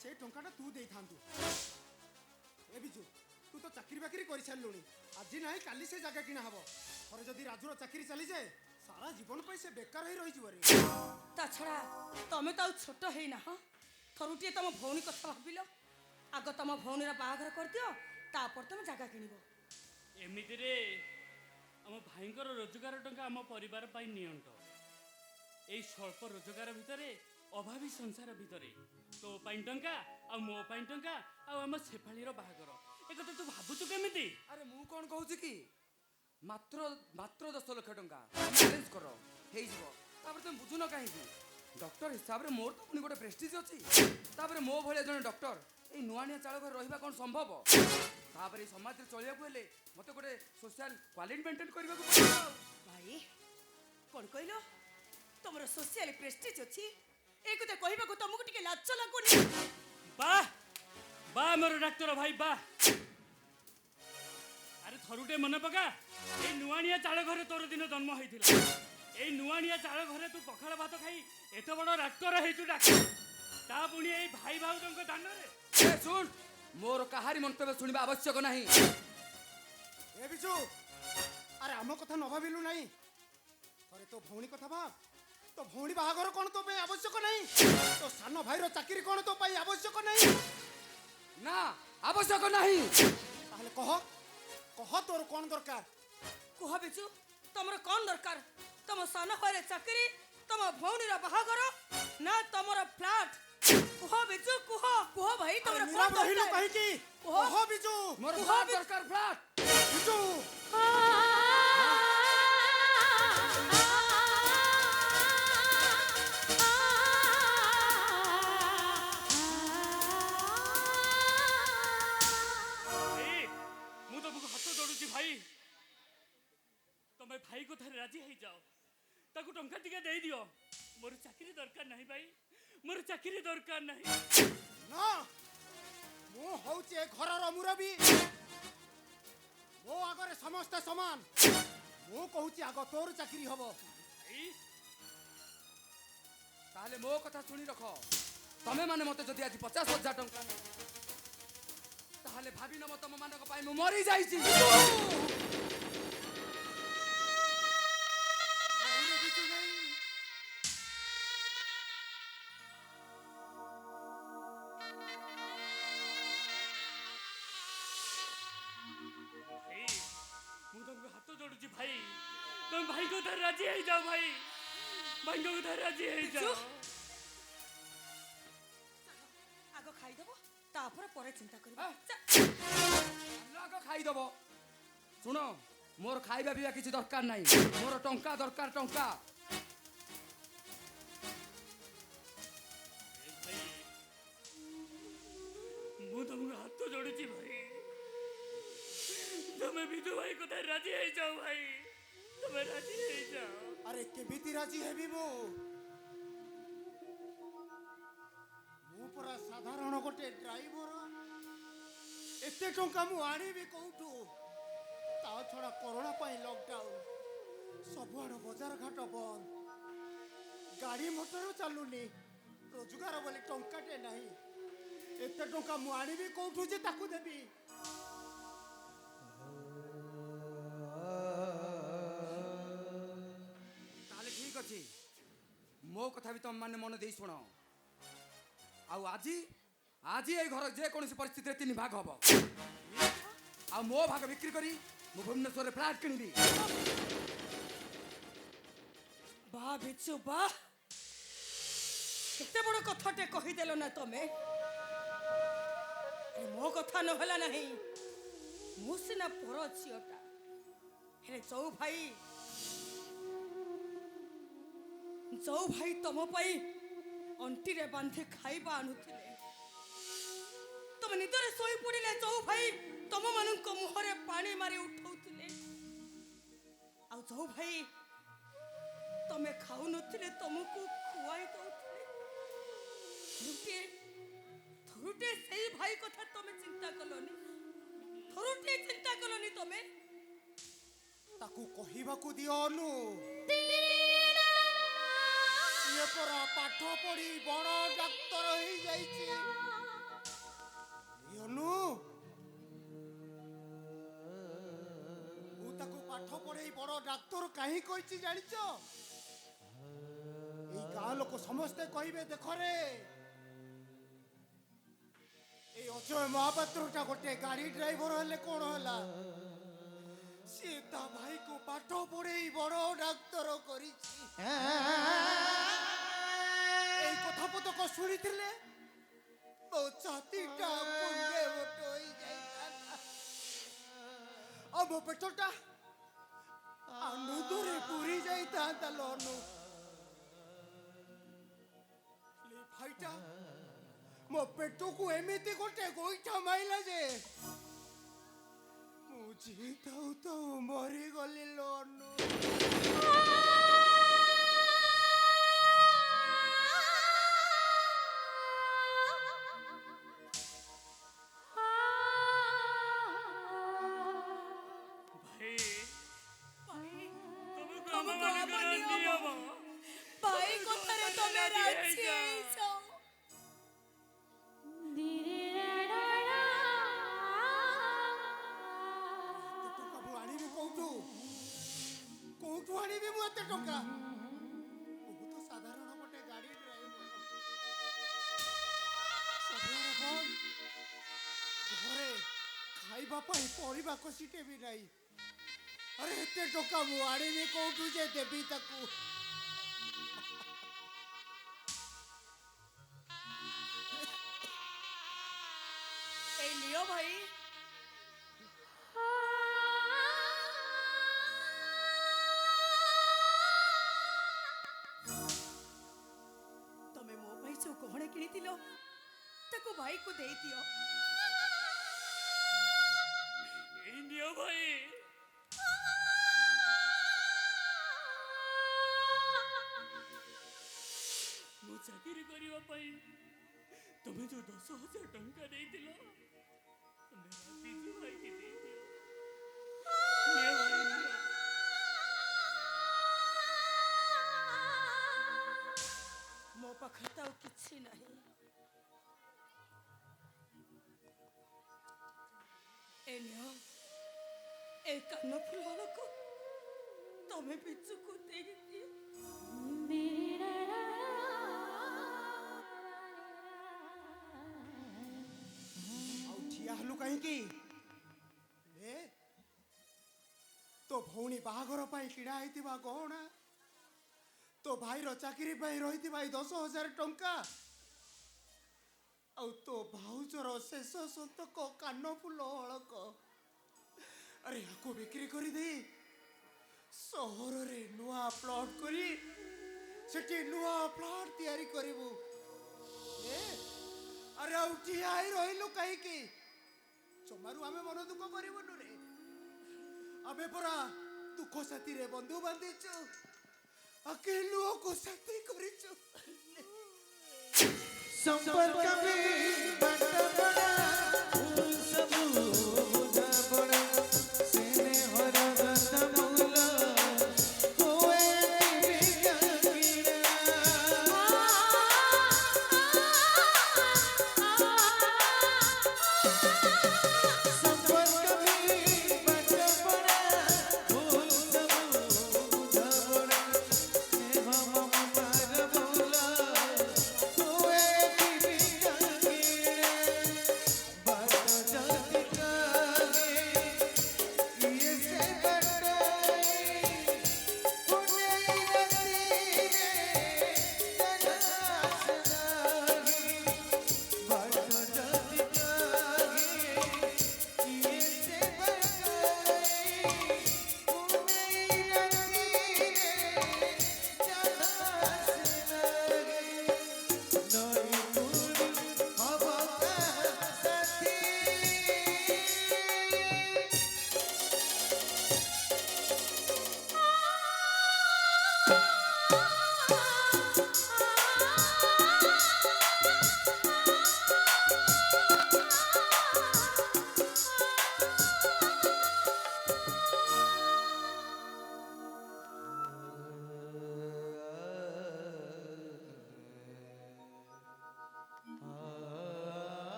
ସେଇ ଟଙ୍କାଟା ତୁ ଦେଇଥାନ୍ତୁ। ଏ ବିଜୁ ତୁ ତ ଚାକିରି ବାକିରି କରିସାରିଲୁଣି। ଆଜି ନାହିଁ କାଲି ସେ ଜାଗା କିଣା ହବ। ଥରେ ଯଦି ରାଜୁର ଚାକିରି ଚାଲିଯାଏ ସାରା ଜୀବନ ପାଇଁ ସେ ବେକାର ହେଇ ରହିଯିବ ରେ। ତା ଛଡ଼ା ତମେ ତ ଆଉ ଛୋଟ ହେଇନା। ହଁ ଥରୁଟିଏ ତମ ଭଉଣୀ କଥା ଭାବିଲ। ଆଗ ତମ ଭଉଣୀର ବାହାଘର କରିଦିଅ ତାପରେ ତମେ ଜାଗା କିଣିବ। ଏମିତିରେ ଆମ ଭାଇଙ୍କର ରୋଜଗାର ଟଙ୍କା ଆମ ପରିବାର ପାଇଁ ନିଅଣ୍ଟ। ଏଇ ସ୍ୱଳ୍ପ ରୋଜଗାର ଭିତରେ ଅଭାବୀ ସଂସାର ଭିତରେ ତୋ ପାଇଁ ଟଙ୍କା ଆଉ ମୋ ପାଇଁ ଟଙ୍କା ଆଉ ଆମ ଶେଫାଳିର ବାହାଘର ଏ କଥା ତୁ ଭାବୁଛୁ କେମିତି? ଆରେ ମୁଁ କ'ଣ କହୁଛି କି ମାତ୍ର 10 ଲକ୍ଷ ଟଙ୍କା ଆରେଞ୍ଜ କର ହେଇଯିବ। ତାପରେ ତମେ ବୁଝୁନ କାହିଁକି? ଡକ୍ଟର ହିସାବରେ ମୋର ତ ପୁଣି ଗୋଟେ ପ୍ରେଷ୍ଟିଜ୍ ଅଛି। ତାପରେ ମୋ ଭଳିଆ ଜଣେ ଡକ୍ଟର ଏଇ ନୂଆଣିଆ ଚାଳ ଘରେ ରହିବା କ'ଣ ସମ୍ଭବ? ତାପରେ ଏଇ ସମାଜରେ ଚଳିବାକୁ ହେଲେ ମୋତେ ଗୋଟେ ସୋସିଆଲ କ୍ୱାଲିଟି ମେଣ୍ଟେନ୍ କରିବାକୁ ପଡ଼ିବ। ଭାଇ କ'ଣ କହିଲ? ତମର ସୋସିଆଲ ପ୍ରେଷ୍ଟିଜ୍ ଅଛି? এই କଥା କହିବାକୁ ତମକୁ ଟିକେ ଲାଜ ଲାଗୁନି? ବାଃ ବାଃ ମୋର ଡାକ୍ତର ଭାଇ ବାଃ। ଆରେ ଥରୁଟେ ମନେ ପକା ଏଇ ନୂଆଣିଆ ଚାଳ ଘରେ ତୋର ଦିନ ଜନ୍ମ ହେଇଥିଲା। ଏଇ ନୂଆଣିଆ ଚାଳ ଘରେ ତୁ ପଖାଳ ଭାତ ଖାଇ ଏତେ ବଡ଼ ଡାକ୍ତର ହେଇଛୁ। ଡାକ୍ତର ତା ପୁଣି ଏଇ ଭାଇ ଭାଉଜଙ୍କ ଦାନରେ। ଶୁଣ ମୋର କାହାରି ମନ୍ତବ୍ୟ ଶୁଣିବା ଆବଶ୍ୟକ ନାହିଁ। ଏ ବିଜୁ ଆରେ ଆମ କଥା ନ ଭାବିଲୁ ନାହିଁ। ଥରେ ତୋ ଭଉଣୀ କଥା ଭାବ। ତୋ ଭଉଣୀ ବାହାଘର କ'ଣ ତୋ ପାଇଁ ଆବଶ୍ୟକ ନାହିଁ? ତୋ ସାନ ଭାଇର ଚାକିରି କ'ଣ ତୋ ପାଇଁ ଆବଶ୍ୟକ ନାହିଁ? ନା ଆବଶ୍ୟକ ନାହିଁ। ତାହେଲେ କହ କହ ତୋର କ'ଣ ଦରକାର? କୁହ ବିଜୁ ତମର କ'ଣ ଦରକାର? ତମ ସାନ ଭାଇର ଚାକିରି, ତମ ଭଉଣୀର ବାହାଘର ନା ତମର ଫ୍ଲାଟ୍? କୁହ ବିଜୁ କୁହ କୁହ ଭାଇ ତମର କ'ଣ ନିରବ ରହିଲୁ ଦରକାର? କାହିଁକି? କୁହ। କହ ବିଜୁ। ମୋର ଫ୍ଲାଟ୍ ଦରକାର ଫ୍ଲାଟ୍। ବିଜୁ ମୁଁ ତମକୁ ହାତ ଯୋଡୁଛି ଭାଇ ତମେ ଭାଇ କଥାରେ ରାଜି ହେଇଯାଅ। ତାକୁ ଟଙ୍କା ଟିକେ ଦେଇଦିଅ। ମୋର ଚାକିରି ଦରକାର ନାହିଁ ଭାଇ। ମୋର ଚାକିରି ଦରକାର ନାହିଁ। ନା ମୁଁ ହଉଛି ଏ ଘରର ମୁରବୀ। ମୋ ଆଗରେ ସମସ୍ତେ ସମାନ। ମୁଁ କହୁଛି ଆଗ ତୋର ଚାକିରି ହବ। ଏଇ ତାହେଲେ ମୋ କଥା ଶୁଣି ରଖ। ତମେ ମାନେ ମତେ ଯଦି ଆଜି 50,000 ଟଙ୍କା ତାହେଲେ ଭାବି ନବ ତମ ମାନଙ୍କ ପାଇଁ ମୁଁ ମରି ଯାଇଛି। ଭାଇ ମୁଁ ତମକୁ ହାତ ଯୋଡୁଛି ଭାଇ। ତମେ ଭାଇ କଥାରେ ରାଜି ହେଇଯାଅ ଭାଇ। ଭାଇଙ୍କ କଥାରେ ରାଜି ହେଇଯାଅ। ଆଗ ଖାଇଦବ ତାପରେ ପରେ ଚିନ୍ତା କରିବ। ଆଗ ଖାଇଦବ। ଶୁଣ ମୋର ଖାଇବା ପିଇବା କିଛି ଦରକାର ନାହିଁ। ମୋର ଟଙ୍କା ଦରକାର ଟଙ୍କା। ଭାଇ ମୁଁ ତମକୁ ହାତ ଯୋଡୁଛି ଭାଇ। ତମେ ବିଜୁ ଭାଇ କଥାରେ ରାଜି ହେଇଯାଅ ଭାଇ। ତମେ ରାଜି ହେଇଯାଅ। ଆରେ କେମିତି ରାଜି ହେବି ମୁଁ? ମୁଁ ପରା ସାଧାରଣ ଗୋଟେ ଡ୍ରାଇଭର। ଏତେ ଟଙ୍କା ମୁଁ ଆଣିବି କୋଉଠୁ? ତା ଛଡ଼ା କରୋନା ପାଇଁ ଲକଡାଉନ। ସବୁଆଡେ ବଜାର ଘାଟ ବନ୍ଦ। ଗାଡ଼ି ମଟର ଚାଲୁନି। ରୋଜଗାର ବୋଲି ଟଙ୍କାଟେ ନାହିଁ। ଏତେ ଟଙ୍କା ମୁଁ ଆଣିବି କୋଉଠୁ ଯେ ତାକୁ ଦେବି? ତାହେଲେ ଠିକ ଅଛି। ମୋ କଥା ବି ତମ ମାନେ ମନ ଦେଇ ଶୁଣ। ଆଉ ଆଜି ଏଇ ଘର ଯେକୌଣସି ପରିସ୍ଥିତିରେ 3 ଭାଗ ହବ। ଆଉ ମୋ ଭାଗ ବିକ୍ରି କରି ମୁଁ ଭୁବନେଶ୍ୱରରେ ଫ୍ଲାଟ୍ କିଣିବି। ବାଃ ବିଜୁ ବାଃ। କେତେ ବଡ଼ କଥାଟେ କହିଦେଲ ନା ତମେ। ମୋ କଥା ନହେଲା ନାହିଁ। ମୁଁ ସିନା ପର ଝିଅଟା, ହେଲେ ଯୋଉ ଭାଇ ତମ ପାଇଁ ଅଣ୍ଟିରେ ବାନ୍ଧି ଖାଇବା ଆଣୁଥିଲେ, ତମେ ନିଦରେ ଶୋଇ ପଡ଼ିଲେ ଯୋଉ ଭାଇ ତମମାନଙ୍କ ମୁହଁରେ ପାଣି ମାରି ଉଠଉଥିଲେ, ଆଉ ଯୋଉ ଭାଇ ତମେ ଖାଉନଥିଲେ ତମକୁ ଖୁଆଇ ଦଉଥିଲେ, ଥରୁଟେ ସେଇ ଭାଇ କଥା ତମେ ଚିନ୍ତା କଲନି? ଥରୁଟେ ଚିନ୍ତା କଲନି ତମେ? ତାକୁ କହିବାକୁ ଦିଅ ଅନୁ। ସିଏ ପରା ପାଠ ପଢି ବଡ଼ ଡାକ୍ତର ହେଇଯାଇଛି। ଅନୁ, ମୁଁ ତାକୁ ପାଠ ପଢେଇ ବଡ଼ ଡାକ୍ତର କାହିଁ କହିଛି ଜାଣିଛ? ଏଇ ଗାଁ ଲୋକ ସମସ୍ତେ କହିବେ, ଦେଖରେ এই অজয় মহাপাত্রটা গোটে গাড়ি ড্রাইভর হলে কোন হলা, সে তা ভাইকে পাঠ পড়েই বড় ডাক্তার করিছি। এই কথা পতক শুনিলে ମୋ ଛାତିଟା ପୁଣ୍ଡେ ମୋଟ ହୋଇଯାଇଥାନ୍ତା, ଆଉ ମୋ ପେଟଟା ଆନନ୍ଦରେ ପୁରି ଯାଇଥାନ୍ତା ଲୋନୁ। ଭାଇଟା ମୋ ପେଟକୁ ଏମିତି ଗୋଟେ ଗୋଇଠା ମାଇଲା ଯେ ମୁଁ ଯିଏ ଥାଉ ଥାଉ ମରିଗଲି ଲୋନୁ। ଭାଇ କଥାରେ ତମେ ରାଜି ହେଇଛ? କୋଉଠୁ ଆଣିବି ମୁଁ ଏତେ ଟଙ୍କା? ମୁଁ ତ ସାଧାରଣ ଗୋଟେ ଗାଡି ଡ୍ରାଇଭର। ସବୁଆଡେ ବନ୍ଦ, ଘରେ ଖାଇବା ପାଇଁ ପରିବା କଷିଟେ ବି ନାହିଁ। ଆରେ ଏତେ ଟଙ୍କା ମୁଁ ଆଣିବି କୋଉଠୁ ଯେ ଦେବି ତାକୁ? এই লিও ভাই, ତମେ ମୋ ପାଇଁ ଯୋଉ ଗହଣା କିଣିଥିଲ ତାକୁ ଭାଇକୁ ଦେଇଦିଅ। এই নিও ভাই, ମୁଁ ଚାକିରି କରିବା ପାଇଁ ତମେ ଯୋଉ 10,000 ଟଙ୍କା ଦେଇଥିଲ, ତମେ ବିଜୁ ଭାଇକି ଦେଇଦିଅ। ନିଅ ଭାଇ, ନିଅ। ମୋ ପାଖରେ ତ ଆଉ କିଛି ନାହିଁ। ଏ ନିଅ, ଏ କାନ ଫୁଲକୁ ତମେ ବିଜୁକୁ ଦେଇଦିଅ। ଆଉ ଠିଆ ହେଲୁ କାହିଁକି? ତୋ ଭଉଣୀ ବାହାଘର ପାଇଁ କିଣା ହେଇଥିବା ଗହଣା, ତୋ ଭାଇର ଚାକିରି ପାଇଁ ରହିଥିବା ଏଇ 10,000 ଟଙ୍କା, ଆଉ ତୋ ଭାଉଜର ଶେଷ ସନ୍ତକ କାନ ଫୁଲ ହଳକ, ଆରେ ୟାକୁ ବିକ୍ରି କରିଦେଇ ସହରରେ ନୂଆ ପ୍ଲଟ କରି ସେଠି ନୂଆ ପ୍ଲଟ ତିଆରି କରିବୁ। ଆରେ ଆଉ ଠିଆ ହେଇ ରହିଲୁ କାହିଁକି? ଜମାରୁ ଆମେ ମନ ଦୁଃଖ କରିବୁନୁ ରେ। ଆମେ ପରା ଦୁଃଖ ସାଥିରେ ବନ୍ଧୁ ବାନ୍ଧିଛୁ, ଆକେ ଲୁହକୁ ସାଥୀ କରିଛୁ। संपर्क में बट बड़ा सब बुझा बड़ा सेने हर गंध मूल होए दिव्या संपर्क में बट बड़ा फूल सब बुझा बड़ा स्नेह ममतार मूल होए दिव्या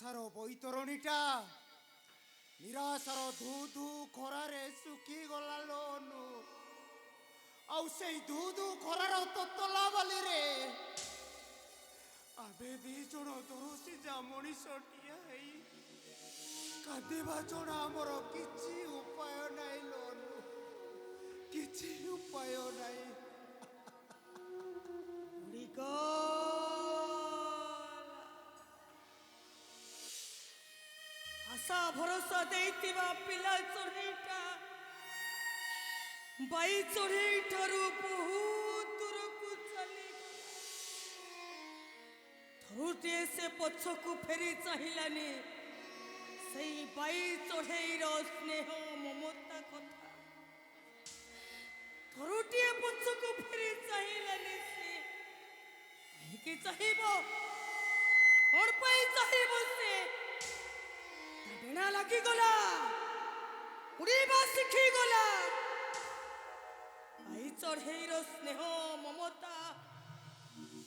आशार बैतरणीटा निराशार धू धू खरारे सुखी गला लोनु आउ से धू धू खरार ततला बाली रे आबे दी जण दरोसी जा मनीषटिया हेई कांदेबा जणा हमर किछि उपाय नै लोनु किछि उपाय नै आशा भरोसा देइतिबा पिला चढ़ेईटा बाई चढ़ेई ठारू बहुत दूरକୁ चली थरुटे से पछकु फेरी चाहिलानी सेई बाई चढ़ेईर स्नेह ममता कथा थरुटे पछकु फेरी चाहिलानी से काहेकि चाहिबो कोन पई चाहिबो से बेड़ा लगी गला उड़ीबा शिखी गला आई चढ़ेईर स्नेह ममता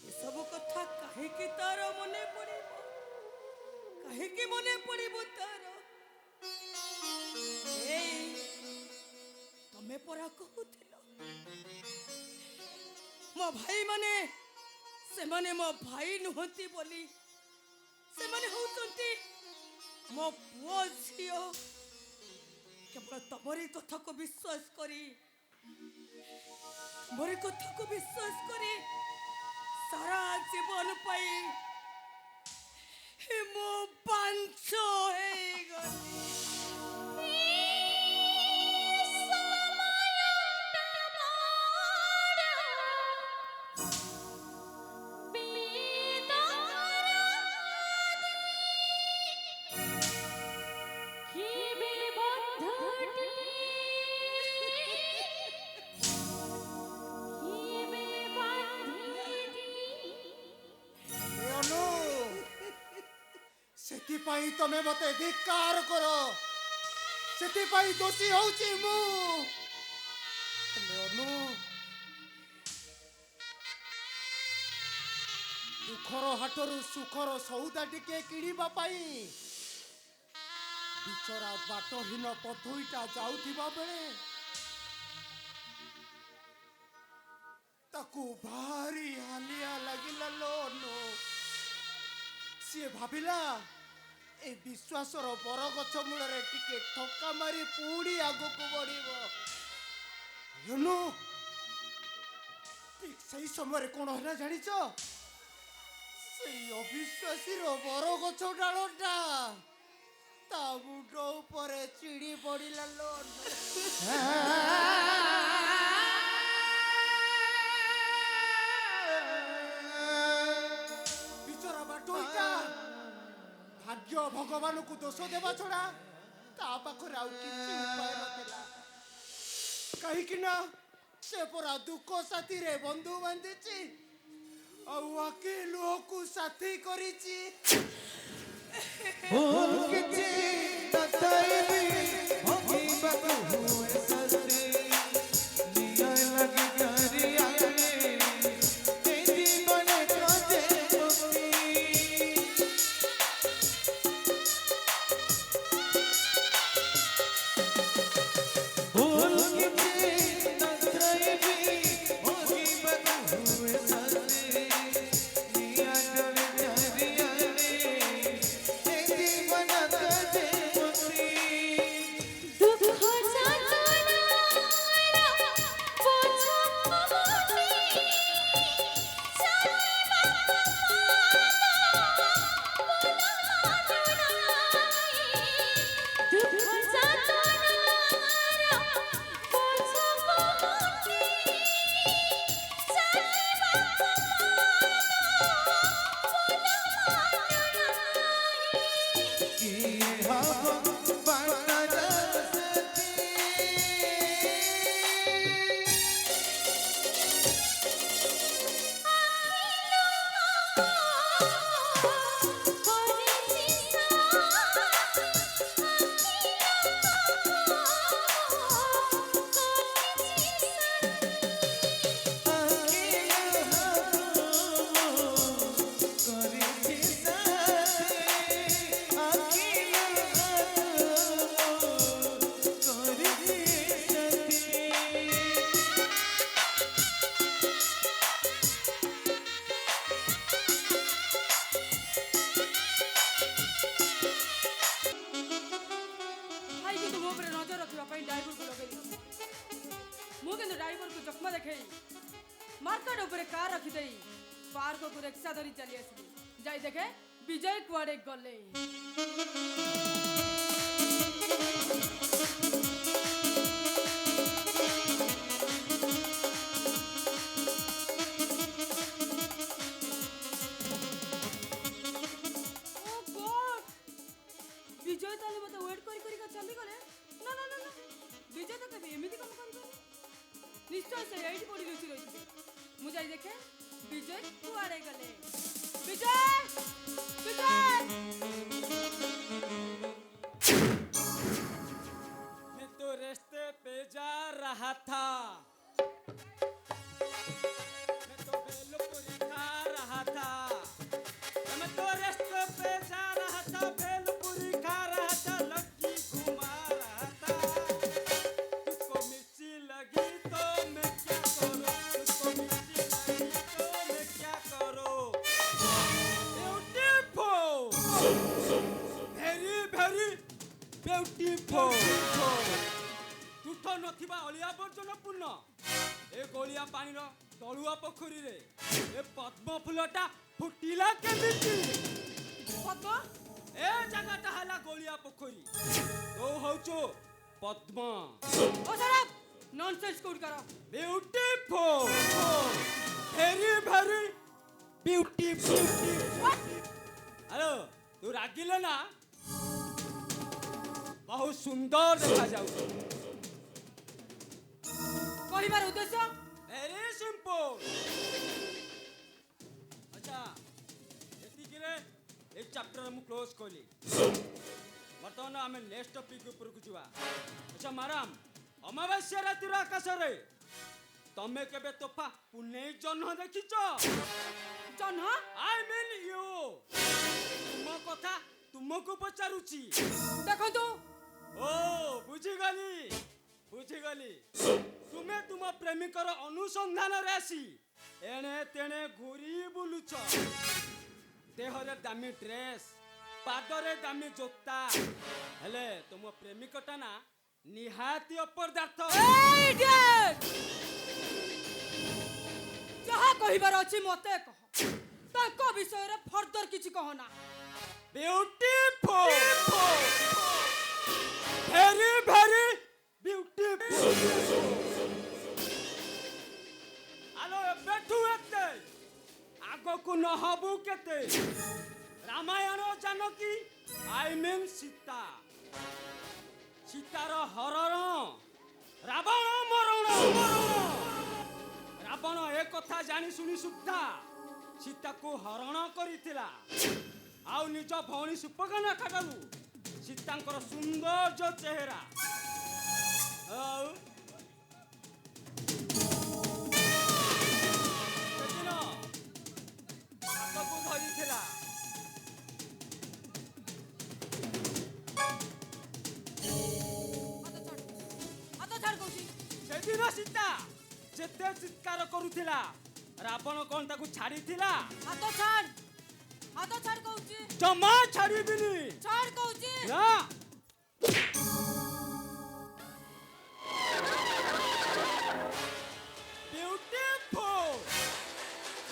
ए सब कथा काहेकि तार मने पड़िबो काहेकि मने पड़िबो तार एई तमे परा कहूथिलो मो भाई माने से माने मो भाई नुहति बोली से माने होउचंती मो पुओ झियो केवल तमरी कथा को विश्वास करी तमरी कथा को विश्वास करी सारा जीवन पाई हे मो पांचो हे गली ସେଥିପାଇଁ ତମେ ମତେ ଧିକ୍କାର କର ସେଥିପାଇଁ ଦୋଷୀ ହଉଛି ମୁଁ ଅନୁ ଦୁଃଖର ହାଟରୁ ସୁଖର ସଉଦା ଟିକେ କିଣିବା ପାଇଁ ବିଚରା ବାଟହୀନ ପଥୁଇଟା ଯାଉଥିବା ବେଳେ ତାକୁ ଭାରି ହାଲିଆ ଲାଗିଲା ଲୋ ସିଏ ଭାବିଲା ए विश्वासर बरगछ मूल टिके ठका मारी पुणी आगक बढ़ ठीक सही समय कौन है जान से अविश्वासी बरगछ डालटा ता मुंड ऊपर चिड़ी पड़ा लो बिचरा बाटोईटा भाग्य भगवान को दोष देवा छड़ा ता पाखरे आउ किछि उपाय नथिला कहीं ना से परा दुख साथी रे बंधु बांधिची आउ आके लोह को साथी करिची भूल किछि नथाइबी होगी बकु हुए सस्ते लिया लगी करिया ते जीवन को दे मुक्ति भूल किछि नथाइबी होगी बकु हुए सस्ते लिया लगी करिया ते जीवन को हेलमेट ऊपर कार रखी दे पार्क को रिक्शा धरी चली आसली जाई देखे विजय कुआड़े गले विजय ताले मते वेट करी का चली गले ना ना ना ना विजय तो कभी एमिति काम कर निश्चय से एडी पड़ी रही मु जाई देखे विजय कुआड़े गले विजय विजय मैं तो रास्ते पे जा रहा था मैं तो भेलपुरी खा रहा था मैं तो रास्ते पे जा रहा था भेलपुरी खा रहा था लड़की घुमा रहा था तुझको मिर्ची लगी तो मैं क्या करूं तुझको मिर्ची लगी तो मैं क्या करूं ब्यूटीफुल very very beautiful ତୁଠ ନଥିବା ଅଳିଆ ଆବର୍ଜନା ପୂର୍ଣ୍ଣ ଏ ଗୋଳିଆ ପାଣିର ତଳୁଆ ପୋଖରୀରେ ଏ ପଦ୍ମ ଫୁଲଟା ଫୁଟିଲା କେମିତି पद्मा ଏ ଜାଗାଟା ହେଲା ଗୋଳିଆ ପୋଖରୀ ତୁ ହଉଛୁ ପଦ୍ମ ओ शराब नॉनसेंस कोड करो beautiful very very beautiful hello तू रागिले ना बहुत सुंदर देखा जाऊ कहबार उद्देश्य वेरी सिंपल अच्छा एतिकिरे ए चैप्टर मु क्लोज कली वर्तमान आमे नेक्स्ट टॉपिक ऊपर को जुवा अच्छा माराम अमावास्या रातिर आकाश रे तमे केबे तोफा पुणे जन्ह देखिचो जन्ह आई मीन यू तुम कथा तुमको पचारुची देखो तो ओ बुझिगली तुमे तुम प्रेमिकर अनुसंधान रे आसी एणे तेणे घुरी बुलुछ देहरे दामी ड्रेस पादरे दामी जोता हेले तुम प्रेमिकटा ना निहाती अपदार्थ इडियट जहा कहबार अछि मते कह ताको विषय रे फर्दर किछि कहना ब्यूटीफुल very very beautiful आलो बैठू एते आगो को न हबु केते रामायण जानकी आई मीन सीता सीतार हरण रावण मरण रावण ए कथा जानी सुनी सुद्धा सीता को हरण करिथिला आउ निज भौणी सुपगना खाडलु सीतांकर सुंदर चेहरा आउ सेदिन हाथକୁ ଧରିଥିଲା हाथ छाड़ कहूची सेदिन सीता ଯେତେ ଚିତ୍କାର କରୁଥିଲା ରାବଣ କଣ ତାକୁ ଛାଡ଼ିଥିଲା हाथ छाड़ कहूची ଜମା ଛାଡ଼ିବିନି छाड़ कहूची ନା beautiful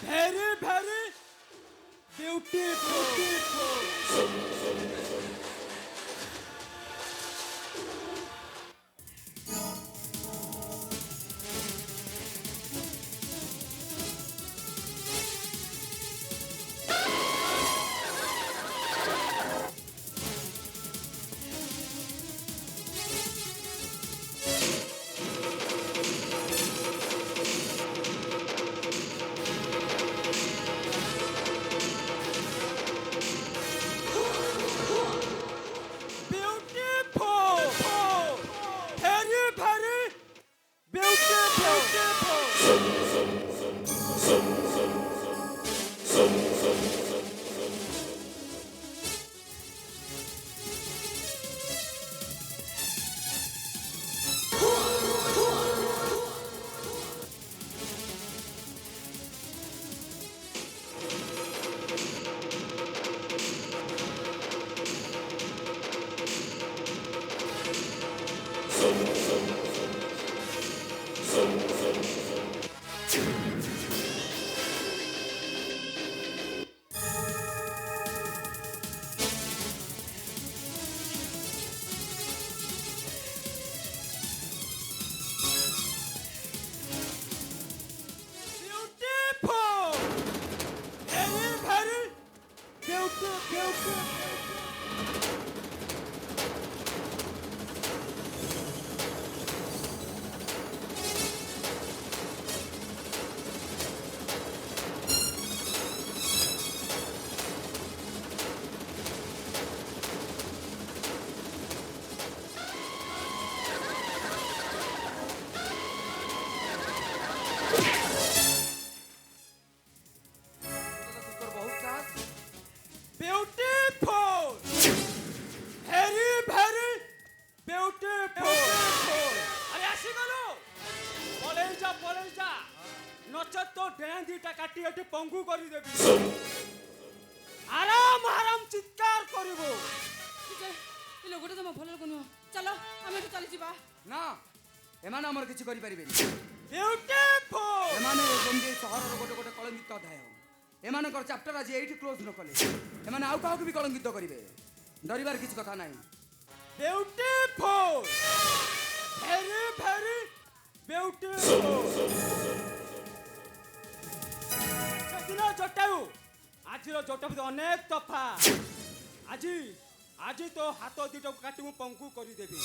very very beautiful তোর বহুত সাহস। Beautiful, very very beautiful. আরে আসিগলু, পলেই যা নচেত তো ডেঁ দিটা কাটি এটি পঙ্গু করে দেবি। আরাম আরাম চিৎকার করিব। এই লোকটা তো ଭଲ ଲାଗୁନି ଚାଲ ଆମେ ଏଠୁ ଚାଲିଯିବା। ନା ଏମାନେ ଆମର କିଛି କରିପାରିବେନି। বিউটিফুল, ଏମାନେ ଯେମିତି ଏଇ ସହରର ଗୋଟେ ଗୋଟେ କଳଙ୍କିତ ଅଧ୍ୟାୟ। ଏମାନଙ୍କର ଚାପ୍ଟର ଆଜି ଏଇଠି କ୍ଲୋଜ୍ ନ କଲେ ଏମାନେ ଆଉ କାହାକୁ ବି କଳଙ୍କିତ କରିବେ। ଡରିବାର କିଛି କଥା ନାହିଁ। Beautiful, very very beautiful. সেদিন জটায়ু আজির জটা ভিতরে অনেক তফা। আজি তো হাত দুটাকে কাটি মু পঙ্গু করে দেবি।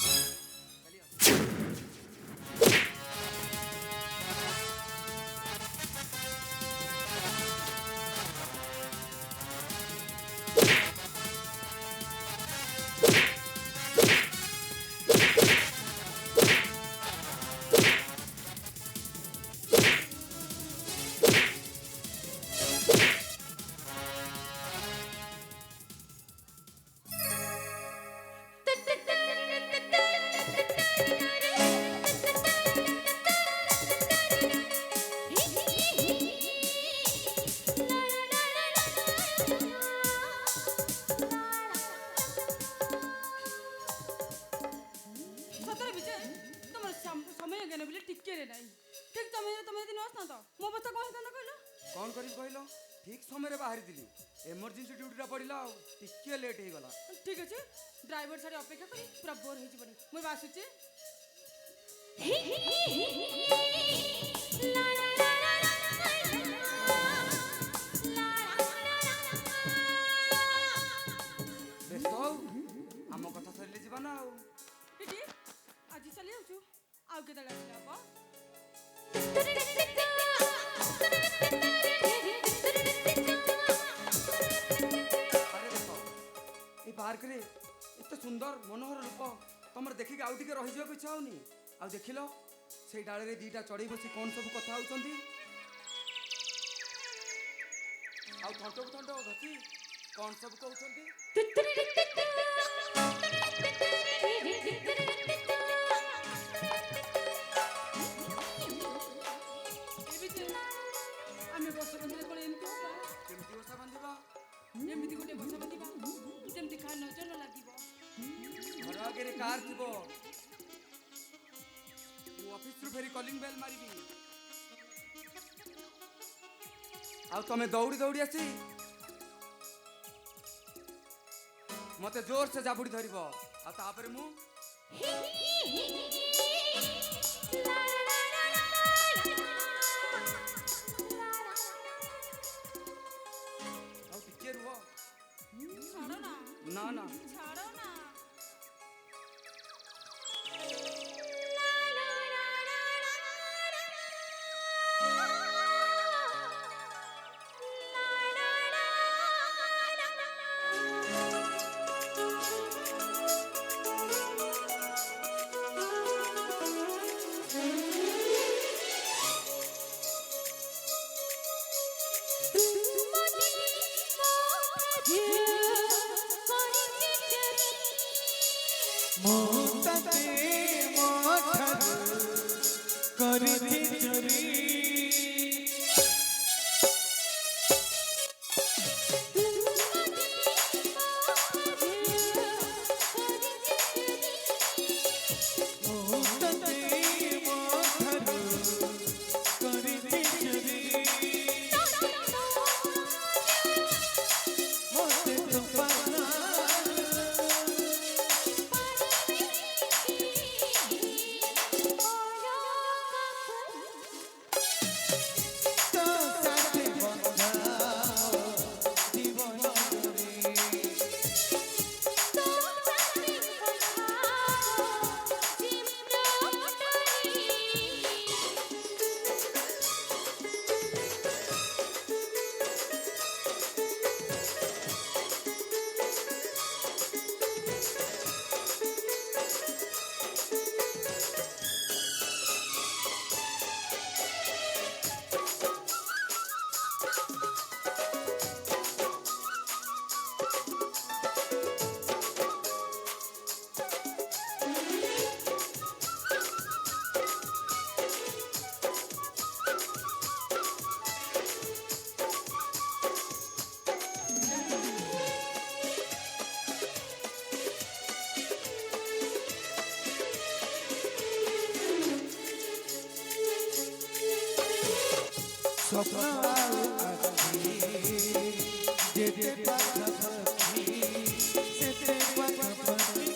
ସତରେ ବିଜୟ ତମର ସମୟ ଜ୍ଞାନ ବୋଲି ଟିକେ ନାହିଁ। ଠିକ ତମେ ଯଦି ନ ଆସିଥାନ୍ତ ମୋ ଅବସ୍ଥା କ'ଣ ହେଇଥାନ୍ତା କହିଲ? କ'ଣ କରିବି କହିଲ? ଠିକ୍ ସମୟରେ ବାହାରିଥିଲି। ଏମର୍ଜେନ୍ସି ଡ୍ୟୁଟିଟା ପଡ଼ିଲା ଆଉ ଟିକେ ଲେଟ୍ ହେଇଗଲା। ଠିକ ଅଛି ଡ୍ରାଇଭର ଛାଡ଼ି ଅପେକ୍ଷା କରି ପୁରା ବୋର୍ ହେଇଯିବନି। ମୁଁ ଏବେ ଆସୁଛି। ବ୍ୟସ୍ତ ହଉ, ଆମ କଥା ସରିଲେ ଯିବା ନା ଆଉ। ଏଠି ଆଜି ଚାଲି ଯାଉଛୁ ଆଉ କେତେବେଳେ ଆସିଲେ ହବ? ଆରେ ଦେଖ, এই ପାର୍କରେ ଏତେ ସୁନ୍ଦର ମନୋହର ରୂପ ତମର ଦେଖିକି ଆଉ ଟିକେ ରହିଯିବାକୁ ଇଚ୍ଛା ହଉନି? ଆଉ ଦେଖିଲ ସେଇ ଡାଳରେ ଦିଟା ଚଢ଼େଇ ବସି କ'ଣ ସବୁ କଥା ହଉଛନ୍ତି। ଆଉ ଥଣ୍ଟକୁ ଥଣ୍ଟ ଘଷି କ'ଣ ସବୁ କହୁଛନ୍ତି। ଆମେ ବସ ବାନ୍ଧିଲେ କ'ଣ ଏମିତି ହବ? କେମିତି ଓଷା ବାନ୍ଧିବା? ଏମିତି ଗୋଟେ ବସ ବାନ୍ଧିବା ଯେମିତି କାହା ନଜର ଲାଗିବ। ଘର ଆଗରେ କାର୍ ଥିବ। ମୁଁ ଅଫିସରୁ ଫେରି କଲିଂ ବେଲ୍ ମାରିବି। ଆଉ ତମେ ଦୌଡ଼ି ଦୌଡ଼ି ଆସି ମତେ ଜୋରସେ ଜାବୁଡ଼ି ଧରିବ। ଆଉ ତାପରେ ମୁଁ ଆଉ ଟିକେ ରୁହ। ଛାଡ଼ ନା ନା ନା ଛାଡ଼ ନା। মতে স্বপ্ন আছি যেতে পাখাপাখি যেতে পাখাপাখি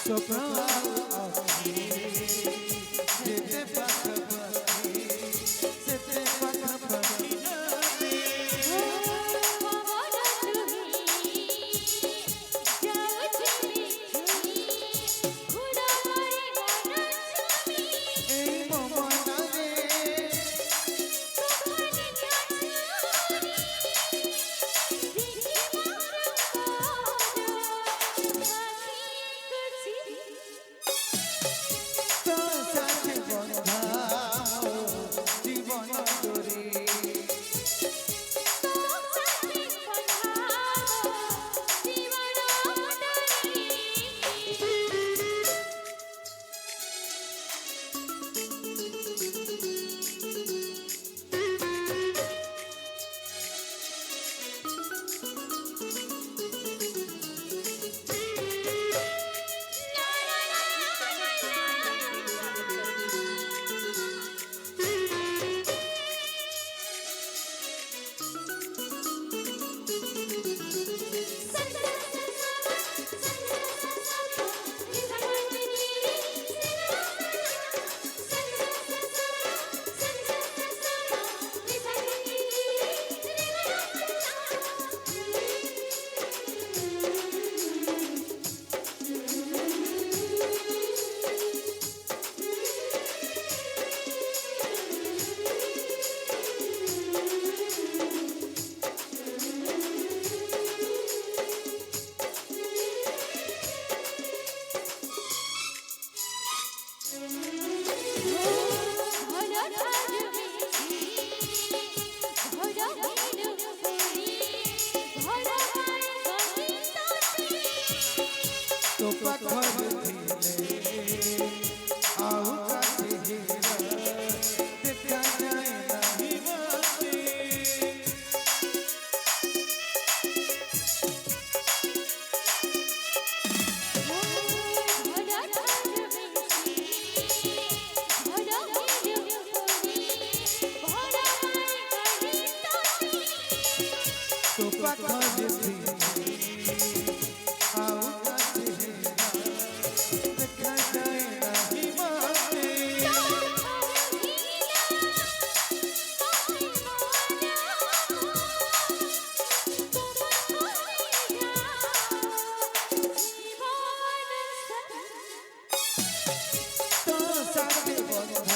স্বপ্ন আছি যেতে পাখাপাখি যেতে পাখাপাখি এই মমতারে তো সাথে বন্ধা জীবন তোরে তো পাখর দিলে আউ কাছে হেরা দেখা যায় না হিমাতে তো পাখর দিলে আউ কাছে হেরা দেখা যায় না হিমাতে তো সাথে বন্ধা